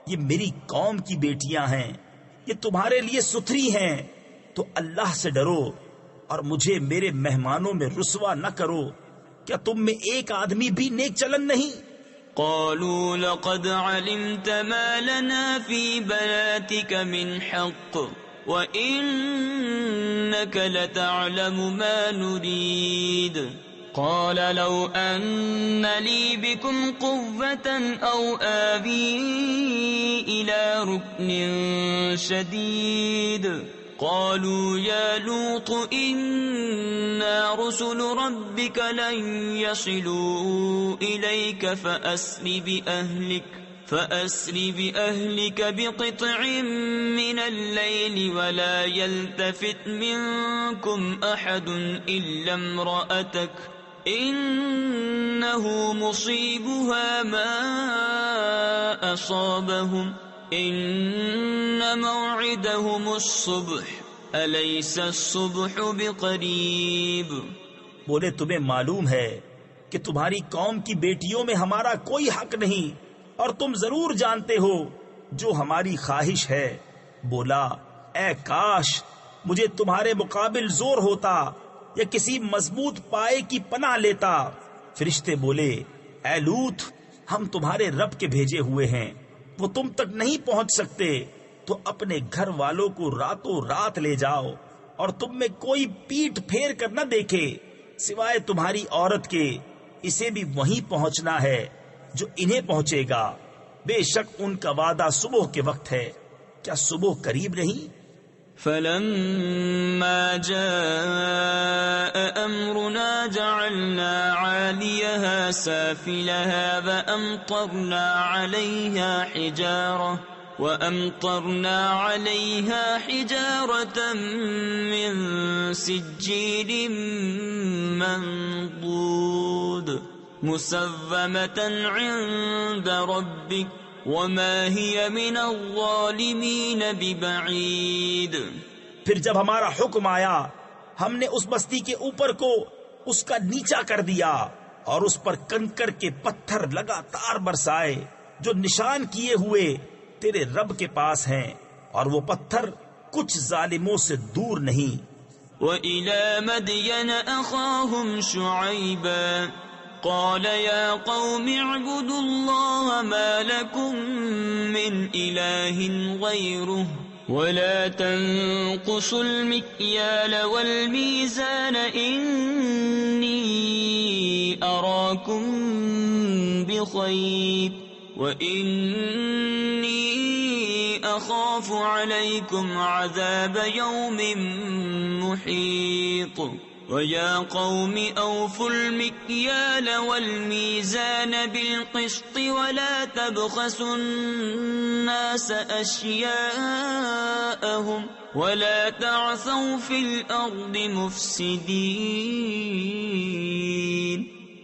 یہ میری قوم کی بیٹیاں ہیں، یہ تمہارے لیے ستھری ہیں، تو اللہ سے ڈرو اور مجھے میرے مہمانوں میں رسوا نہ کرو. کیا تم میں ایک آدمی بھی نیک چلن نہیں؟ قالوا لقد علمت ما لنا في بناتك من حق وإنك لتعلم ما نريد. قال لو أن لي بكم قوة أو آوي إلى ركن شديد. قالوا يا لوط إنا رسل ربك لن يصلوا إليك فأسر بأهلك بقطع من الليل ولا يلتفت منكم أحد إلا امرأتك إنه مصيبها ما أصابهم إن موعدهم الصبح أليس الصبح بقريب. بولے تمہیں معلوم ہے کہ تمہاری قوم کی بیٹیوں میں ہمارا کوئی حق نہیں، اور تم ضرور جانتے ہو جو ہماری خواہش ہے. بولا اے کاش مجھے تمہارے مقابل زور ہوتا یا کسی مضبوط پائے کی پناہ لیتا. فرشتے بولے اے لوط ہم تمہارے رب کے بھیجے ہوئے ہیں، وہ تم تک نہیں پہنچ سکتے، تو اپنے گھر والوں کو راتوں رات لے جاؤ اور تم میں کوئی پیٹ پھیر کر نہ دیکھے سوائے تمہاری عورت کے. اسے بھی وہیں پہنچنا ہے جو انہیں پہنچے گا. بے شک ان کا وعدہ صبح کے وقت ہے، کیا صبح قریب نہیں؟ فلما جاء أمرنا جعلنا عاليها سافلها وأمطرنا عليها حجارة من سجيل منضود مسومة عند ربك وما هي من الظالمين ببعيد. پھر جب ہمارا حکم آیا ہم نے اس بستی کے اوپر کو اس کا نیچا کر دیا اور اس پر کنکر کے پتھر لگاتار برسائے جو نشان کیے ہوئے تیرے رب کے پاس ہیں، اور وہ پتھر کچھ ظالموں سے دور نہیں. وَإِلَى مَدْيَنَ أَخَاهُمْ شُعَيْبًا قال يا قوم اعبدوا الله ما لكم من إله غيره ولا تنقصوا المكيال والميزان إني أراكم بخير وإني أخاف عليكم عذاب يوم محيط. وَيَا قَوْمِ أَوْفُوا الْمِكْيَالَ وَالْمِيزَانَ بِالْقِسْطِ وَلَا تَبْخَسُوا النَّاسَ أَشْيَاءَهُمْ وَلَا تَعْثَوْا فِي الْأَرْضِ مُفْسِدِينَ.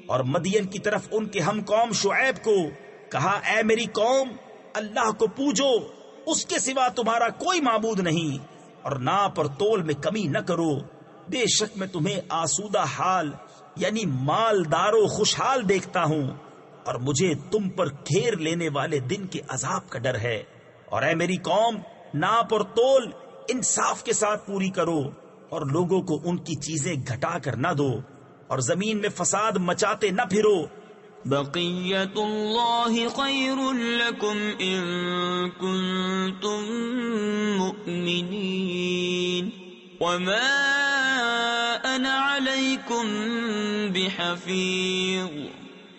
اور مدین کی طرف ان کے ہم قوم شعیب کو کہا اے میری قوم اللہ کو پوجو، اس کے سوا تمہارا کوئی معبود نہیں، اور ناپ اور تول میں کمی نہ کرو. بے شک میں تمہیں آسودہ حال یعنی مالدار و خوشحال دیکھتا ہوں، اور مجھے تم پر گھیر لینے والے دن کے عذاب کا ڈر ہے. اور اے میری قوم ناپ اور تول انصاف کے ساتھ پوری کرو، اور لوگوں کو ان کی چیزیں گھٹا کر نہ دو، اور زمین میں فساد مچاتے نہ پھرو. بقیت اللہ خیر لکم ان کنتم مؤمنین وما انا علیکم بحفیظ.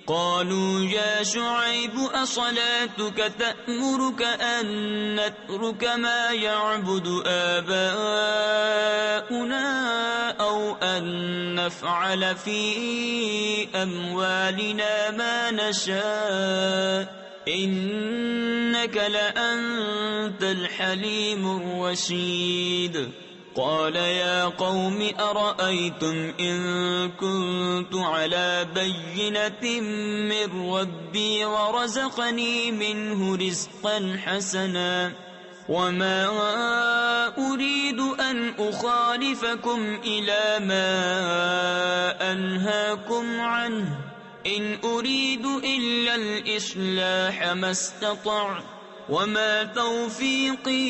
قالوا يا شعيب أصلاتك تأمرك أن نترك ما يعبد آباؤنا أو أن نفعل في أموالنا ما نشاء إنك لأنت الحليم الرشيد. قال يا قوم أرأيتم إن كنت على بينة من ربي ورزقني منه رزقا حسنا وما أريد أن أخالفكم إلى ما أنهاكم عنه إن أريد إلا الإصلاح ما استطعت وما توفيقي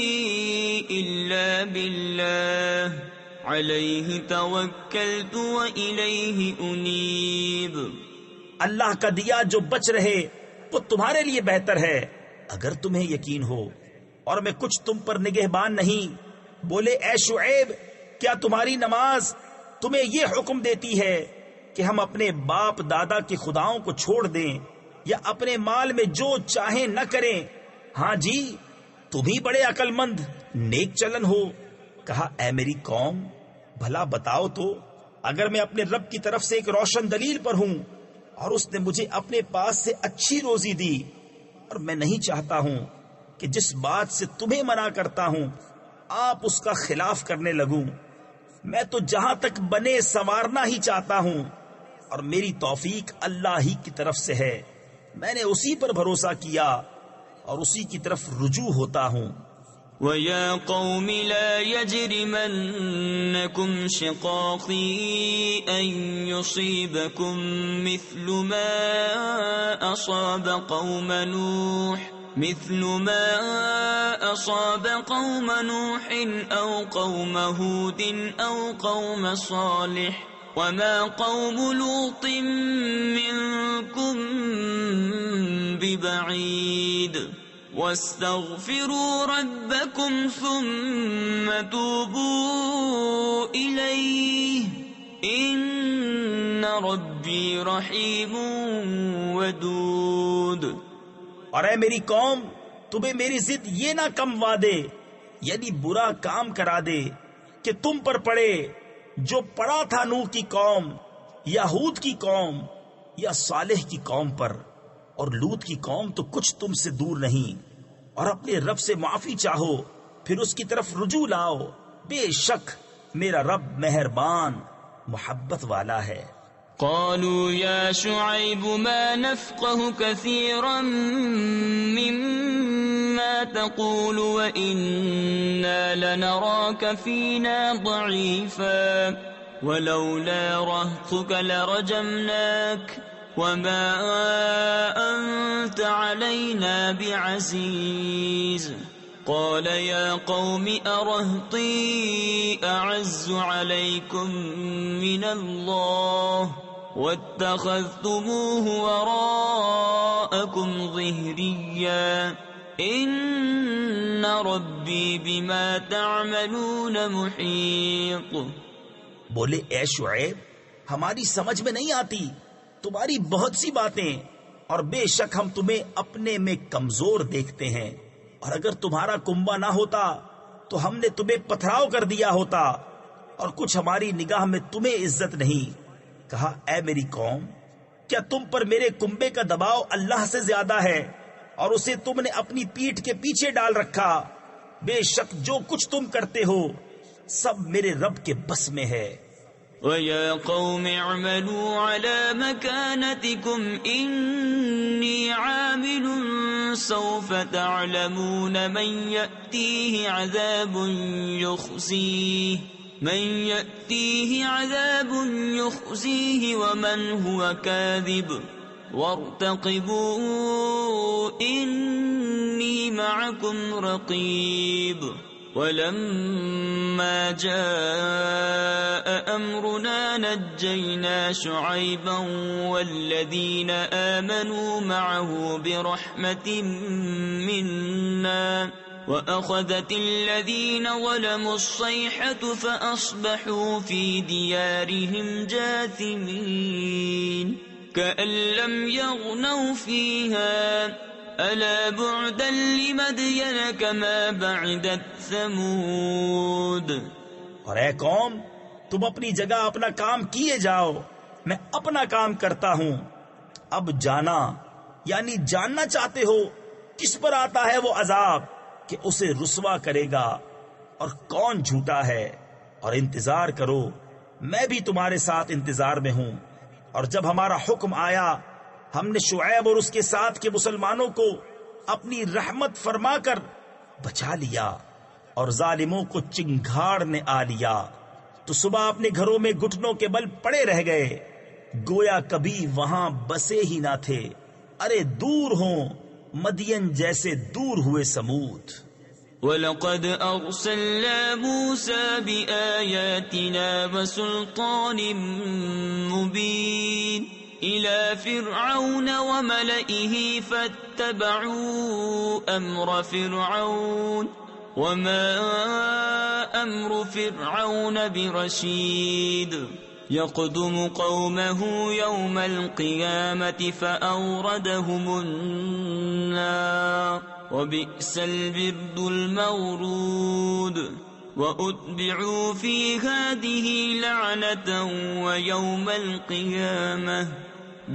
إلا بالله عليه توكلت وإليه أنيب. اللہ کا دیا جو بچ رہے وہ تمہارے لیے بہتر ہے اگر تمہیں یقین ہو، اور میں کچھ تم پر نگہبان نہیں. بولے اے شعیب، کیا تمہاری نماز تمہیں یہ حکم دیتی ہے کہ ہم اپنے باپ دادا کے خداؤں کو چھوڑ دیں یا اپنے مال میں جو چاہیں نہ کریں؟ ہاں جی، تم ہی بڑے عقل مند نیک چلن ہو. کہا اے میری قوم، بھلا بتاؤ تو، اگر میں اپنے رب کی طرف سے ایک روشن دلیل پر ہوں اور اس نے مجھے اپنے پاس سے اچھی روزی دی، اور میں نہیں چاہتا ہوں کہ جس بات سے تمہیں منع کرتا ہوں آپ اس کا خلاف کرنے لگوں. میں تو جہاں تک بنے سنوارنا ہی چاہتا ہوں، اور میری توفیق اللہ ہی کی طرف سے ہے. میں نے اسی پر بھروسہ کیا اور اسی کی طرف رجوع ہوتا ہوں. وَيَا قَوْمِ لَا يَجْرِمَنَّكُمْ شِقَاقِي أَن يُصِيبَكُم مِّثْلُ مَا أَصَابَ قَوْمَ نُوحٍ أَوْ قَوْمَ هُودٍ أَوْ قَوْمَ صَالِحٍ وَمَا قَوْمُ لُوطٍ مِّنكُم بِبَعِيدٍ وَاسْتَغْفِرُوا رَبَّكُمْ ثُمَّ تُوبُوا إِلَيْهِ إِنَّ رَبِّي رَحِيمٌ وَدُودٌ. اور اے میری قوم، تمہیں میری ضد یہ نہ کموا دے، یعنی برا کام کرا دے کہ تم پر پڑے جو پڑا تھا نوح کی قوم یا ہود کی قوم یا صالح کی قوم پر. اور لوط کی قوم تو کچھ تم سے دور نہیں. اور اپنے رب سے معافی چاہو، پھر اس کی طرف رجوع لاؤ. بے شک میرا رب مہربان محبت والا ہے. قالوا يا شعيب ما نفقه كثيرا مما تقول وإنا لنراك فينا ضعيفا ولولا رهطك لرجمناك وما أنت علينا بعزيز. قال يا قوم أرهطي أعز عليكم من الله واتخذتموه وراءكم ظهريا إن ربي بما تعملون محيط. بولے اے شعیب، ہماری سمجھ میں نہیں آتی تمہاری بہت سی باتیں، اور بے شک ہم تمہیں اپنے میں کمزور دیکھتے ہیں، اور اگر تمہارا کنبہ نہ ہوتا تو ہم نے تمہیں پتھراؤ کر دیا ہوتا، اور کچھ ہماری نگاہ میں تمہیں عزت نہیں. کہا اے میری قوم، کیا تم پر میرے کنبے کا دباؤ اللہ سے زیادہ ہے اور اسے تم نے اپنی پیٹھ کے پیچھے ڈال رکھا؟ بے شک جو کچھ تم کرتے ہو سب میرے رب کے بس میں ہے. وَيَا قَوْمِ اعْمَلُوا عَلَى مَكَانَتِكُمْ إِنِّي عَامِلٌ سَوْفَ تَعْلَمُونَ مَنْ يَأْتِيهِ عَذَابٌ يُخْزِيهِ وَمَنْ هُوَ كَاذِبٌ وَارْتَقِبُوا إِنِّي مَعَكُمْ رَقِيبٌ. وَلَمَّا جَاءَ أَمْرُنَا نَجَّيْنَا شُعَيْبًا وَالَّذِينَ آمَنُوا مَعَهُ بِرَحْمَةٍ مِنَّا وَأَخَذَتِ الَّذِينَ ظَلَمُوا الصَّيْحَةُ فَأَصْبَحُوا فِي دِيَارِهِمْ جَاثِمِينَ كَأَن لَّمْ يَغْنَوْا فِيهَا أَلَا بُعْدًا لِمَدْيَنَ كَمَا بَعِدَتْ ثَمُودُ. اور اے قوم، تم اپنی جگہ اپنا کام کیے جاؤ، میں اپنا کام کرتا ہوں. اب جانا یعنی جاننا چاہتے ہو کس پر آتا ہے وہ عذاب کہ اسے رسوا کرے گا اور کون جھوٹا ہے. اور انتظار کرو، میں بھی تمہارے ساتھ انتظار میں ہوں. اور جب ہمارا حکم آیا ہم نے شعیب اور اس کے ساتھ کے مسلمانوں کو اپنی رحمت فرما کر بچا لیا اور ظالموں کو چنگھاڑ نے آ لیا، تو صبح اپنے گھروں میں گھٹنوں کے بل پڑے رہ گئے، گویا کبھی وہاں بسے ہی نہ تھے. ارے دور ہوں مدین جیسے دور ہوئے سمود. وَلَقَدْ أَرْسَلْنَا مُوسَى بِآيَاتِنَا وَسُلْطَانٍ مُبِينٍ إِلَى فِرْعَوْنَ وَمَلَئِهِ فَاتَّبَعُوا أَمْرَ فِرْعَوْنَ وَمَا أَمْرُ فِرْعَوْنَ بِرَشِيدٍ يَقْدُمُ قَوْمَهُ يَوْمَ الْقِيَامَةِ فَأَوْرَدَهُمُ النَّارَ وَبِئْسَ الْوِرْدُ الْمَوْرُودُ وَأُتْبِعُوا فِي هَٰذِهِ لَعْنَةً وَيَوْمَ الْقِيَامَةِ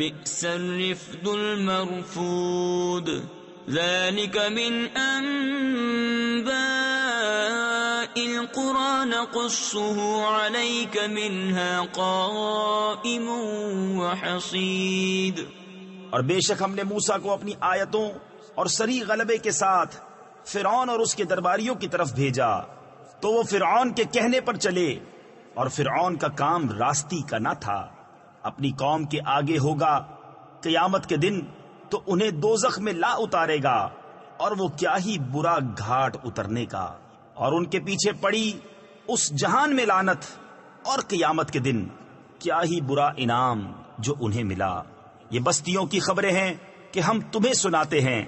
بِئْسَ الرِّفْدُ الْمَرْفُودُ ذَٰلِكَ مِنْ أَنبَاءِ الْقُرَىٰ نَقُصُّهُ عَلَيْكَ مِنْهَا قَائِمٌ وَحَصِيدٌ۔ اور بے شک ہم نے موسیٰ کو اپنی آیتوں اور سری غلبے کے ساتھ فرعون اور اس کے درباریوں کی طرف بھیجا، تو وہ فرعون کے کہنے پر چلے، اور فرعون کا کام راستی کا نہ تھا۔ اپنی قوم کے آگے ہوگا قیامت کے دن تو انہیں دوزخ میں لا اتارے گا، اور وہ کیا ہی برا گھاٹ اترنے کا، اور ان کے پیچھے پڑی اس جہان میں لعنت، اور قیامت کے دن کیا ہی برا انعام جو انہیں ملا۔ یہ بستیوں کی خبریں ہیں کہ ہم تمہیں سناتے ہیں،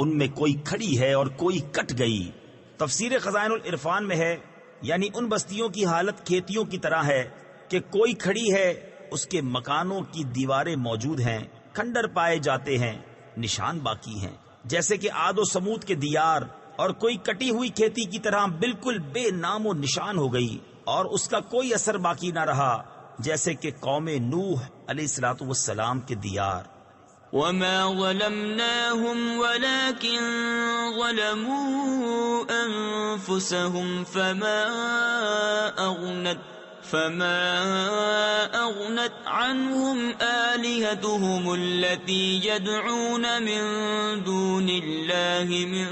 ان میں کوئی کھڑی ہے اور کوئی کٹ گئی۔ تفسیر خزائن العرفان میں ہے، یعنی ان بستیوں کی حالت کھیتیوں کی طرح ہے کہ کوئی کھڑی ہے، اس کے مکانوں کی دیواریں موجود ہیں، کھنڈر پائے جاتے ہیں، نشان باقی ہیں، جیسے کہ عاد و سمود کے دیار، اور کوئی کٹی ہوئی کھیتی کی طرح بالکل بے نام و نشان ہو گئی، اور اس کا کوئی اثر باقی نہ رہا، جیسے کہ قوم نوح علیہ السلام کے دیار۔ وَمَا ظَلَمْنَاهُمْ وَلَكِنْ ظَلَمُوا أَنفُسَهُمْ فَمَا أَغْنَتْ عَنْهُمْ آلِهَتُهُمُ الَّتِي يَدْعُونَ مِن دُونِ اللَّهِ مِن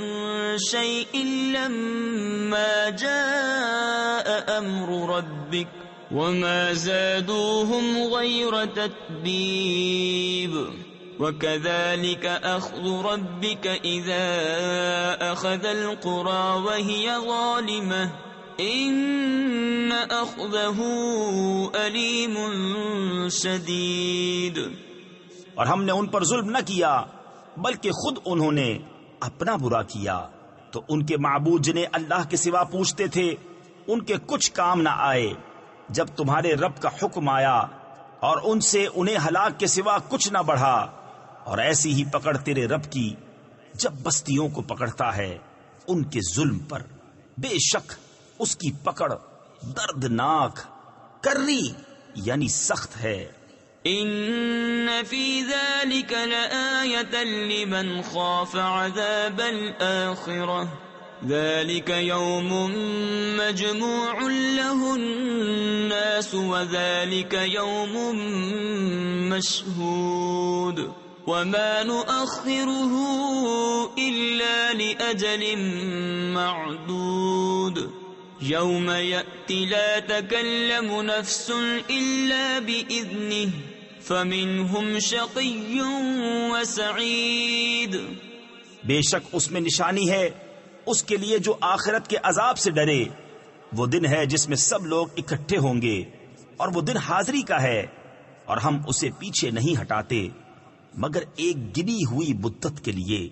شَيْءٍ لَّمَّا جَاءَ أَمْرُ رَبِّكَ وَمَا زَادُوهُمْ غَيْرَ تَتْبِيبٍ وَكَذَلِكَ أَخْذُ رَبِّكَ إِذَا أَخَذَ الْقُرَىٰ وَهِيَ ظَالِمَةٌ إِنَّ أَخْذَهُ أَلِيمٌ شَدِيدٌ۔ اور ہم نے ان پر ظلم نہ کیا بلکہ خود انہوں نے اپنا برا کیا، تو ان کے معبود جنہیں اللہ کے سوا پوچھتے تھے ان کے کچھ کام نہ آئے جب تمہارے رب کا حکم آیا، اور ان سے انہیں ہلاک کے سوا کچھ نہ بڑھا۔ اور ایسی ہی پکڑ تیرے رب کی جب بستیوں کو پکڑتا ہے ان کے ظلم پر، بے شک اس کی پکڑ دردناک کرری یعنی سخت ہے۔ إِنَّ فِي ذَلِكَ لَآيَةً لِمَنْ خَافَ عَذَابَ الْآخِرَةِ ذَلِكَ يَوْمٌ مَجْمُوعٌ لَهُ النَّاسُ وَذَلِكَ يَوْمٌ مَشْهُودٌ وَمَا نُؤَخِّرُهُ إِلَّا لِأَجَلٍ مَّعْدُودٍ يَوْمَ يَأْتِ لَا تَكَلَّمُ نَفْسٌ إِلَّا بِإِذْنِهِ فَمِنْهُمْ شَقِيٌّ وَسَعِيدٌ۔ بے شک اس میں نشانی ہے اس کے لیے جو آخرت کے عذاب سے ڈرے۔ وہ دن ہے جس میں سب لوگ اکٹھے ہوں گے، اور وہ دن حاضری کا ہے، اور ہم اسے پیچھے نہیں ہٹاتے مگر ایک گنی ہوئی مدت کے لیے۔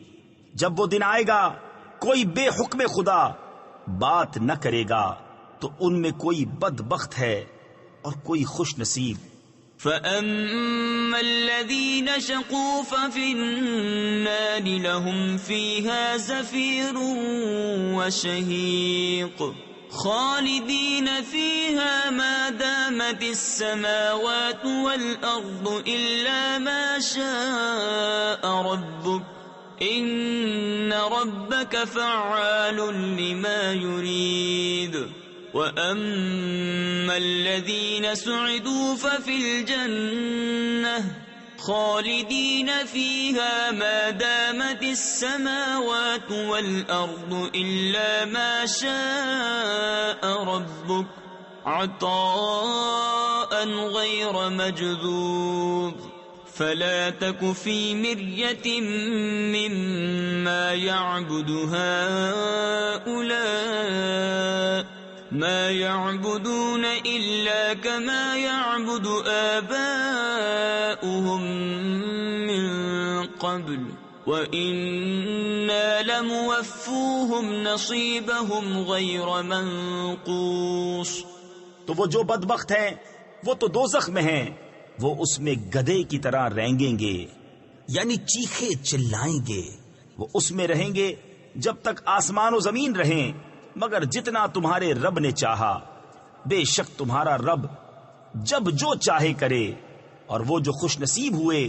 جب وہ دن آئے گا کوئی بے حکم خدا بات نہ کرے گا، تو ان میں کوئی بدبخت ہے اور کوئی خوش نصیب۔ فَأَمَّا الَّذِينَ شَقُوا فَفِي النَّارِ لَهُمْ فِيهَا زَفِيرٌ وَشَهِيقٌ خَالِدِينَ فِيهَا مَا دَامَتِ السَّمَاوَاتُ وَالْأَرْضُ إِلَّا مَا شَاءَ رَبُّكَ إِنَّ رَبَّكَ فَعَّالٌ لِمَا يُرِيدُ۔ وَأَمَّا الَّذِينَ سُعِدُوا فَفِي الْجَنَّةِ خَالِدِينَ فِيهَا مَا دَامَتِ السَّمَاوَاتُ وَالْأَرْضُ إِلَّا مَا شَاءَ رَبُّكَ عَطَاءً غَيْرَ مَجْذُوذٍ فلا تك في مرية مما يعبد هؤلاء ما يعبدون إلا كما يعبد آباؤهم من قبل وَإِنَّا لَمُوَفُّوهُمْ نَصِيبَهُمْ غَيْرَ مَنْقُوصٍ۔ تو وہ جو بدبخت ہیں وہ تو دوزخ میں ہیں، وہ اس میں گدھے کی طرح رینگیں گے، یعنی چیخے چلائیں گے۔ وہ اس میں رہیں گے جب تک آسمان و زمین رہیں، مگر جتنا تمہارے رب نے چاہا۔ بے شک تمہارا رب جب جو چاہے کرے، اور وہ جو خوش نصیب ہوئے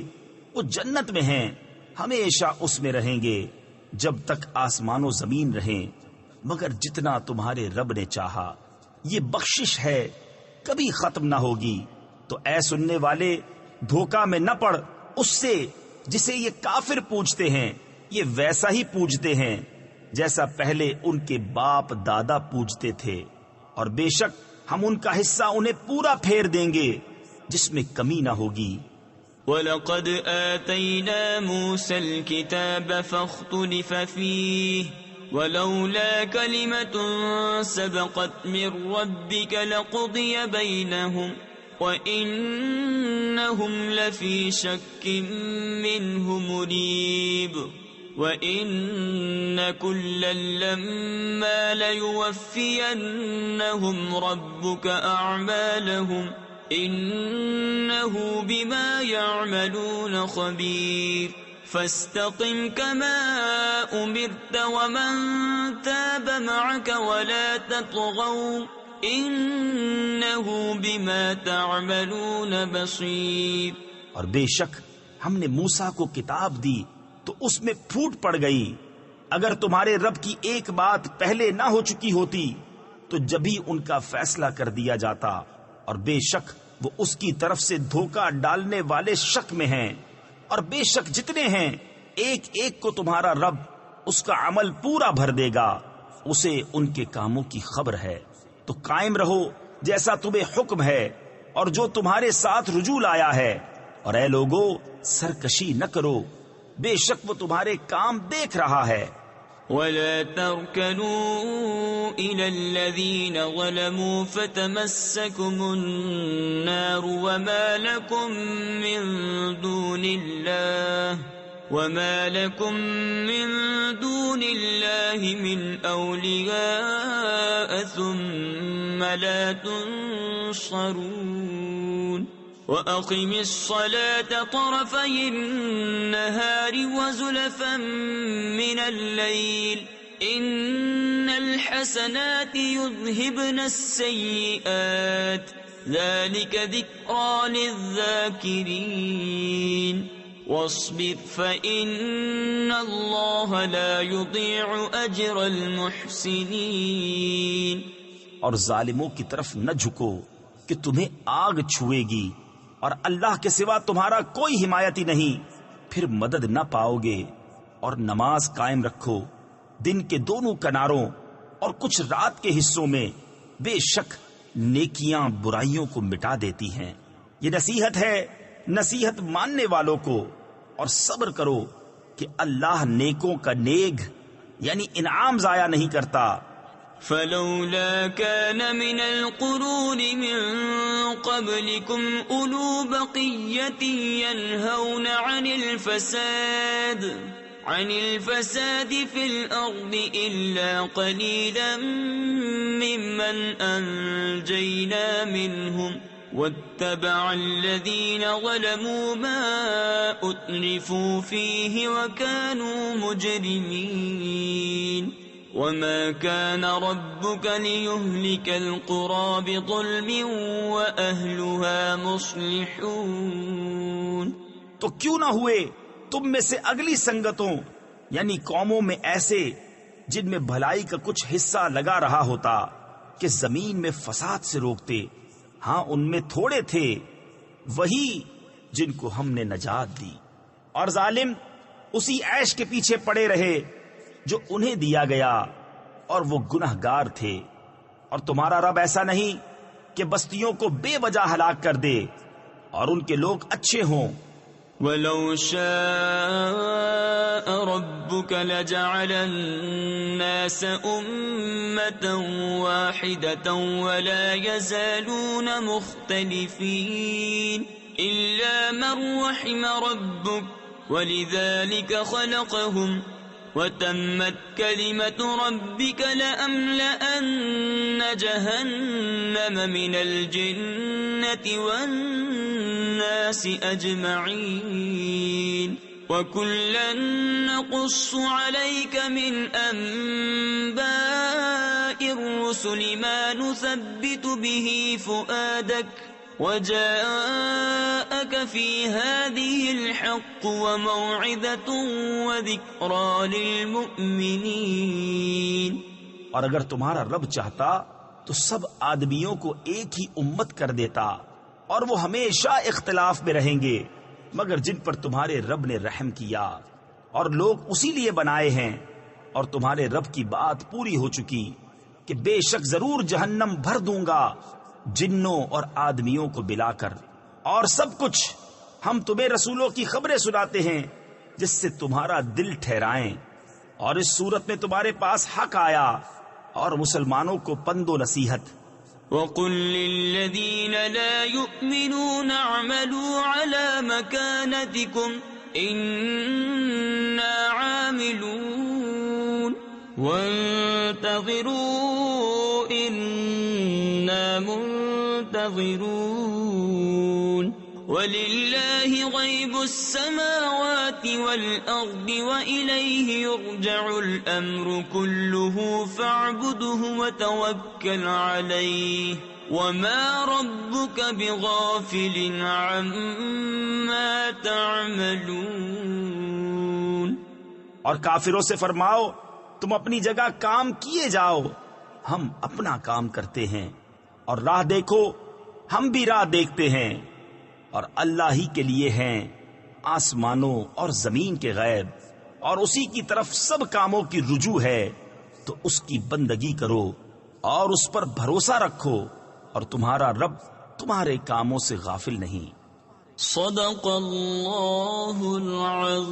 وہ جنت میں ہیں، ہمیشہ اس میں رہیں گے جب تک آسمان و زمین رہیں، مگر جتنا تمہارے رب نے چاہا۔ یہ بخشش ہے، کبھی ختم نہ ہوگی۔ تو اے سننے والے، دھوکہ میں نہ پڑ اس سے جسے یہ کافر پوجتے ہیں۔ یہ ویسا ہی پوجتے ہیں جیسا پہلے ان کے باپ دادا پوجتے تھے، اور بے شک ہم ان کا حصہ انہیں پورا پھیر دیں گے جس میں کمی نہ ہوگی۔ وَلَقَدْ آتَيْنَا مُوسَى الْكِتَابَ فَاخْتُلِفَ فِيهِ وَلَوْلَا كَلِمَةٌ سَبَقَتْ مِنْ رَبِّكَ لَقُضِيَ بَيْنَهُمْ وَإِنَّهُمْ لَفِي شَكٍّ مِّنْهُ مُرِيبٍ وَإِنَّ كُلًّا لَمَّا لَيُوَفِّيَنَّهُمْ رَبُّكَ أَعْمَالَهُمْ إِنَّهُ بِمَا يَعْمَلُونَ خَبِيرٌ فَاسْتَقِمْ كَمَا أُمِرْتَ وَمَنْ تَابَ مَعَكَ وَلَا تَطْغَوْا إِنَّهُ بِمَا تَعْمَلُونَ بَصِيرٌ۔ اور بے شک ہم نے موسیٰ کو کتاب دی تو اس میں پھوٹ پڑ گئی۔ اگر تمہارے رب کی ایک بات پہلے نہ ہو چکی ہوتی تو جبھی ان کا فیصلہ کر دیا جاتا، اور بے شک وہ اس کی طرف سے دھوکہ ڈالنے والے شک میں ہیں۔ اور بے شک جتنے ہیں ایک ایک کو تمہارا رب اس کا عمل پورا بھر دے گا، اسے ان کے کاموں کی خبر ہے۔ تو قائم رہو جیسا تمہیں حکم ہے اور جو تمہارے ساتھ رجوع آیا ہے، اور اے لوگو سرکشی نہ کرو، بے شک وہ تمہارے کام دیکھ رہا ہے۔ وَلَا تَرْكَنُوا إِلَى الَّذِينَ ظَلَمُوا فَتَمَسَّكُمُ النَّارُ وَمَا لَكُم مِّن دُونِ اللَّهِ مِنْ أَوْلِيَاءَ ثُمَّ لَا تُنصَرُونَ۔ وَأَقِمِ الصَّلَاةَ طَرَفَيِ النَّهَارِ وَزُلَفًا مِّنَ اللَّيْلِ إِنَّ الْحَسَنَاتِ يُذْهِبْنَ السَّيِّئَاتِ ذَلِكَ ذِكْرَى لِلذَّاكِرِينَ وَاصْبِرْ فَإِنَّ اللَّهَ لَا يُضِيعُ أَجْرَ الْمُحْسِنِينَ۔ اور ظالموں کی طرف نہ جھکو کہ تمہیں آگ چھوئے گی، اور اللہ کے سوا تمہارا کوئی حمایتی نہیں، پھر مدد نہ پاؤ گے۔ اور نماز قائم رکھو دن کے دونوں کناروں اور کچھ رات کے حصوں میں، بے شک نیکیاں برائیوں کو مٹا دیتی ہیں۔ یہ نصیحت ہے نصیحت ماننے والوں کو، اور صبر کرو کہ اللہ نیکوں کا نیک یعنی انعام ضائع نہیں کرتا۔ فلولا كان من القرون من قبلكم أولو بقية ينهون عن الفساد في الأرض إلا قليلا ممن أنجينا منهم واتبع الذين ظلموا ما أترفوا فيه وكانوا مجرمين وما كان ربك ليهلك القرى بظلم وأهلها مصلحون۔ تو کیوں نہ ہوئے تم میں سے اگلی سنگتوں یعنی قوموں میں ایسے جن میں بھلائی کا کچھ حصہ لگا رہا ہوتا کہ زمین میں فساد سے روکتے؟ ہاں ان میں تھوڑے تھے وہی جن کو ہم نے نجات دی، اور ظالم اسی عیش کے پیچھے پڑے رہے جو انہیں دیا گیا، اور وہ گنہگار تھے۔ اور تمہارا رب ایسا نہیں کہ بستیوں کو بے وجہ ہلاک کر دے اور ان کے لوگ اچھے ہوں، ولو شاء ربك لجعل الناس أمة واحدة ولا يزالون مختلفين إلا من رحم ربك ولذلك خلقهم وتمت كلمة ربك لأملأن جهنم من الجنة والناس أجمعين وكلا نقص عليك من أنباء الرسل ما نثبت به فؤادك وجاءك في هذه الحق وموعظة وذكرى للمؤمنين۔ اور اگر تمہارا رب چاہتا تو سب آدمیوں کو ایک ہی امت کر دیتا اور وہ ہمیشہ اختلاف میں رہیں گے، مگر جن پر تمہارے رب نے رحم کیا اور لوگ اسی لیے بنائے ہیں، اور تمہارے رب کی بات پوری ہو چکی کہ بے شک ضرور جہنم بھر دوں گا جنوں اور آدمیوں کو ملا کر، اور سب کچھ ہم تمہیں رسولوں کی خبریں سناتے ہیں جس سے تمہارا دل ٹھہرائیں، اور اس صورت میں تمہارے پاس حق آیا اور مسلمانوں کو پند و نصیحت۔ وَقُل لِّلَّذِينَ لَا يُؤْمِنُونَ اعْمَلُوا عَلَى مَكَانَتِكُمْ إِنَّا عَامِلُونَ وَانتَظِرُوا إِنَّا مُنتَظِرُونَ وَلِلَّهِ غَيْبُ السَّمَاوَاتِ وَالْأَرْضِ وَإِلَيْهِ يُرْجَعُ الْأَمْرُ كُلُّهُ فَاعْبُدْهُ وَتَوَكَّلْ عَلَيْهِ وَمَا رَبُّكَ بِغَافِلٍ عَمَّا تَعْمَلُونَ۔ اور کافروں سے فرماؤ تم اپنی جگہ کام کیے جاؤ، ہم اپنا کام کرتے ہیں، اور راہ دیکھو ہم بھی راہ دیکھتے ہیں، اور اللہ ہی کے لیے ہیں آسمانوں اور زمین کے غیب، اور اسی کی طرف سب کاموں کی رجوع ہے، تو اس کی بندگی کرو اور اس پر بھروسہ رکھو، اور تمہارا رب تمہارے کاموں سے غافل نہیں۔ صدق اللہ العظیم۔